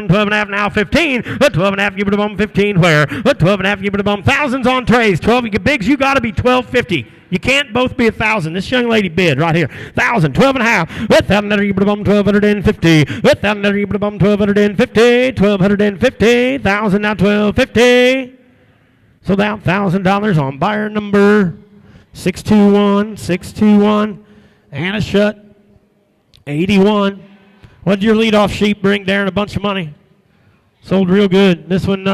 $12.5. Now 15. $12.5. 15. Where? $12.5. Thousands on trays. 12. Bigs, you got to be $12.50. You can't both be 1,000. This young lady bid right here. 1,000. 12.5. $1,250. $1,250. $1,250. 1,000 now. $1,250. So down $1,000 on buyer number 621, Anna Shutt, 81. What did your leadoff sheep bring, Darren? A bunch of money. Sold real good. This one's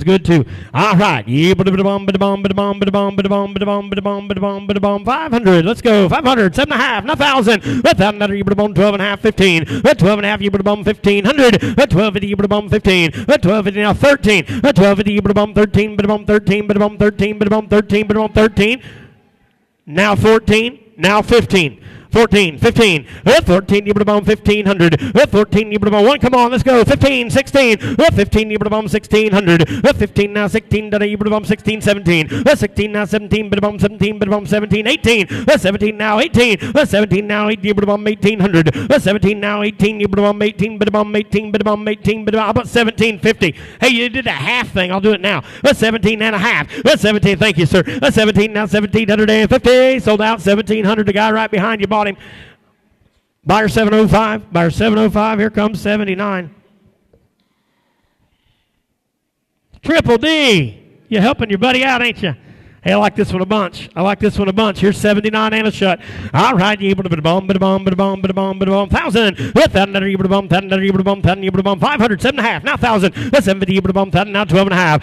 good too. All right. 500. Let's go. 500. 7.5. 1,000. 12.5. 15. 12.5. 1,500. 12.50. 15. 12.50 now 13. 12.50. 13. Now 14. Now 15. 14, 15, 14, 1,500, 14, 1, come on, let's go, 15, 16, 15, 1,600, 15 now 16, 16, 17, 16 now 17, 17, 17, 18, 17 now 18, 17 now 18, 1,800, 17 now 18, 18, 18, how about 1750? Hey, you did a half thing, I'll do it now, 17 and a half, 17, thank you, sir, 17 now 1,750, sold out, 1,700, the guy right behind you bought him. Buyer 705. Buyer 705. Here comes 79. Triple D. You're helping your buddy out, ain't you? Hey, I like this one a bunch. Here's 79 and a shut. All right. 1,000. 500. 7.5. Now 1,000. 70. Now 12.5.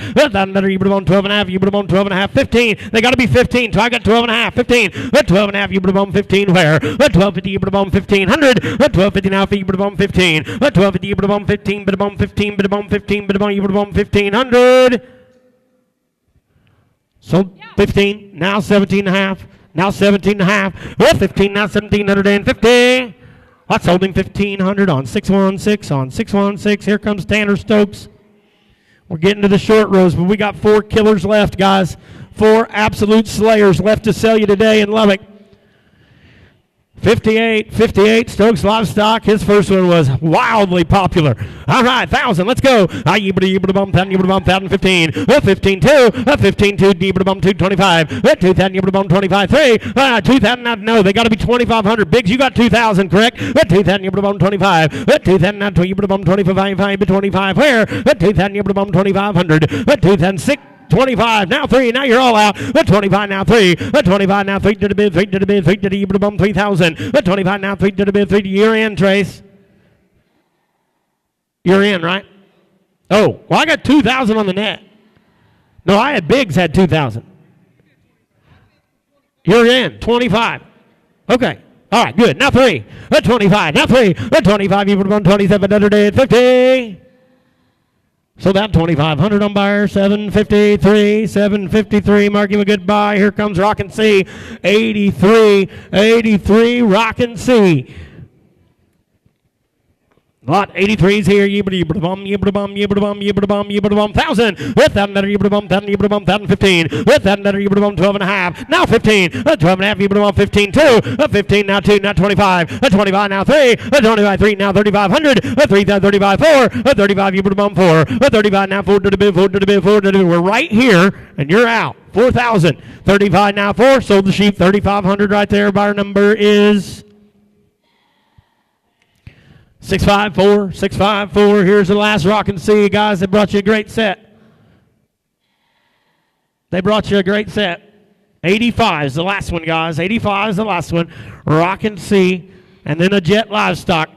12.5. 15. They got to be 15. So I got 12.5. 15. 12.5. 15. Where? 12.50. 1,500. 12.50 now. 15. 12.50. 15. 1,500. So 15, now 17.5, now 17.5, 15, now 1,750. That's holding 1,500 on 616, Here comes Tanner Stokes. We're getting to the short rows, but we got 4 killers left, guys. 4 absolute slayers left to sell you today in Lubbock. 58, Stokes Livestock. His first one was wildly popular. All right, 1,000, let's go. 15, 15, 2, 225, 2,000, 3, 2,000, no, they got to be 2,500. Biggs, you got 2,000, correct? 2,000, 25, 2,000, 25, where? 2,000, 2,500, 2,006. 25, now 3, now you're all out. 25, now 3. 25, now 3 to the bid, 3 to the bid, 3 to the 3,000. 25, now 3 to the bid, 3 to you're in, Trace. You're in, right? Oh, well, I got 2,000 on the net. No, I had Biggs had 2,000. You're in, 25. Okay. All right, good. Now 3. 25, now 3. 25, you put them on 27, another day at 50. So that 2,500 on buyer, 753, mark him a good buy. Here comes Rockin' C, 83, Rockin' C. Lot 83's here. 1,000. 1,000, 1,015. 12.5. Now 15. 12.5. 15. 2. 15 now 2. Now 25. 25 now 3. 25 3 now 3,500. 3 35 4. 35 4. 35 now 4 to the bid. 4 to the bid. 4 to the bid. We're right here and you're out. 4,000. 35 now 4. Sold the sheep. 3,500 right there. Buyer number is 654. Here's the last Rockin' C, guys. They brought you a great set. 85 is the last one, guys. 85 is the last one. Rockin' C. And then a Jet Livestock.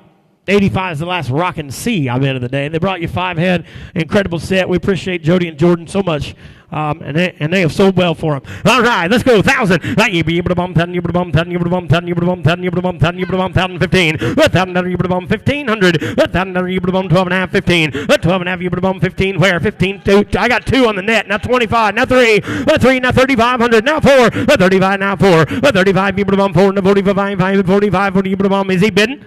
85 is the last Rockin' C I've been of the day. They brought you 5 head. Incredible set. We appreciate Jody and Jordan so much. And they have sold well for them. All right, let's go. 1,000. 1,015. 1,500. 12.5. 15. 12.5. 15. Where? 15. 2. I got 2 on the net. Now 25. Now 3. 3. Now 3,500. Now 4. 35. Now 4. 35. 4. 45. 45. Is he bidding?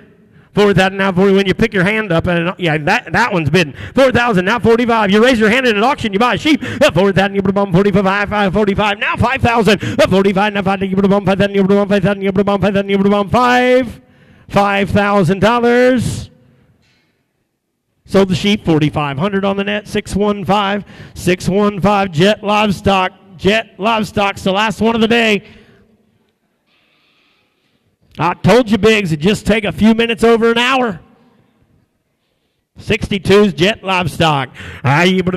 4,000 now 40. When you pick your hand up, and yeah, that one's bidding. 4,000 now 45. You raise your hand in an auction, you buy a sheep. 4,000 you put a bum 45, 45 now 5,000. 45 now 5,000 you put a bum 5,000 you put a bum 5,000 you put a bum 5,000 you put a bum $5,000. Sold the sheep 4,500 on the net. 615 Jet Livestock. Jet Livestock's the last one of the day. I told you, Biggs, it'd just take a few minutes over an hour. 62's Jet Livestock. 1,000. 500.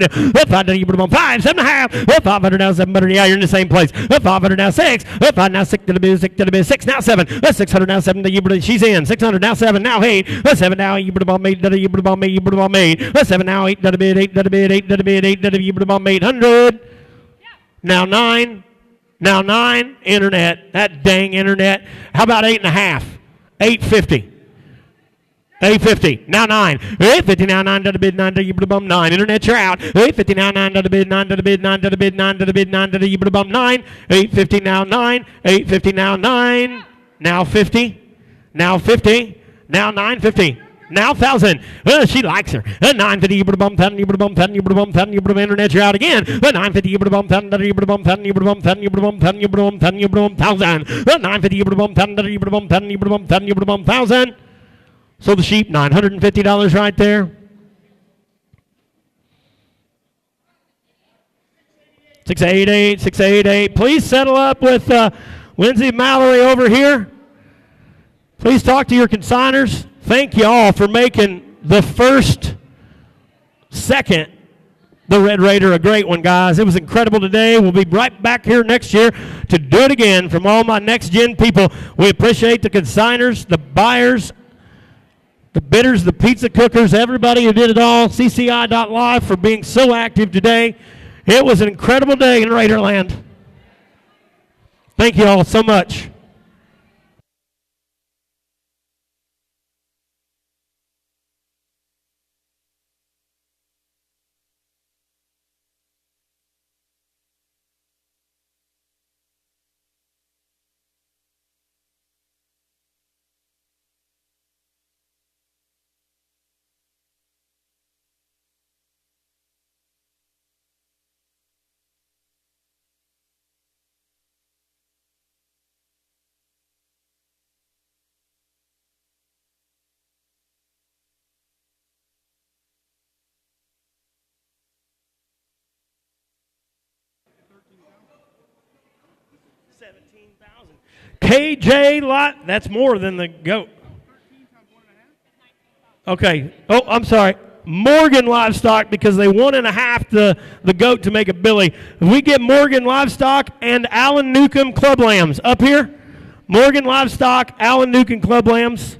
5.5. 500 now 700. Yeah, you're in the same place. 500 now 6. 5 now 6 to the biz. 6 to the biz. 6 now 7. 600 now 7. She's in. 600 now 7. Now 8. 7 now you put a bomb 8. You put a bomb 8. You put a bomb 8. 7 now 8 to the bid. 8 to the bid. 8 to the bid. 8 to the you put a bomb 800. Now 9. Now 9, internet, that dang internet. How about 8.5? 850. 850. Now 9. 850 now 9 to the bid, 9 to the you put a bum 9. Internet, you're out. 850 now 9 to the bid, 9 to the bid, 9 to the bid, 9 to the bid, 9 to the you put a bum 9. 850 now 9. 850 now 9. Now 50. Now 50. Now 950. Now 1,000. She likes her. 950, you put a bum 10, you put a bum 10, you put a bum 10, you put a internet, you're out again. 950, you put a bum 10, you put a bum 10, you put a bum 10, you put a bum 10, you put a bum 10, you put a bum 1,000. 950, you put a bum 10, you put a bum 10, you put a bum 10, you put a bum 1,000. So the sheep, $950 right there. 688, 688. Please settle up with Lindsay Mallory over here. Please talk to your consigners. Thank you all for making the second, the Red Raider, a great one, guys. It was incredible today. We'll be right back here next year to do it again. From all my next-gen people, we appreciate the consigners, the buyers, the bidders, the pizza cookers, everybody who did it all. CCI.live for being so active today. It was an incredible day in Raiderland. Thank you all so much. CCI.live, that's more than the goat. Okay. Oh, I'm sorry. Morgan Livestock, because they 1.5 the goat to make a billy. If we get Morgan Livestock and Allen Newcomb Club Lambs up here, Morgan Livestock, Allen Newcomb Club Lambs.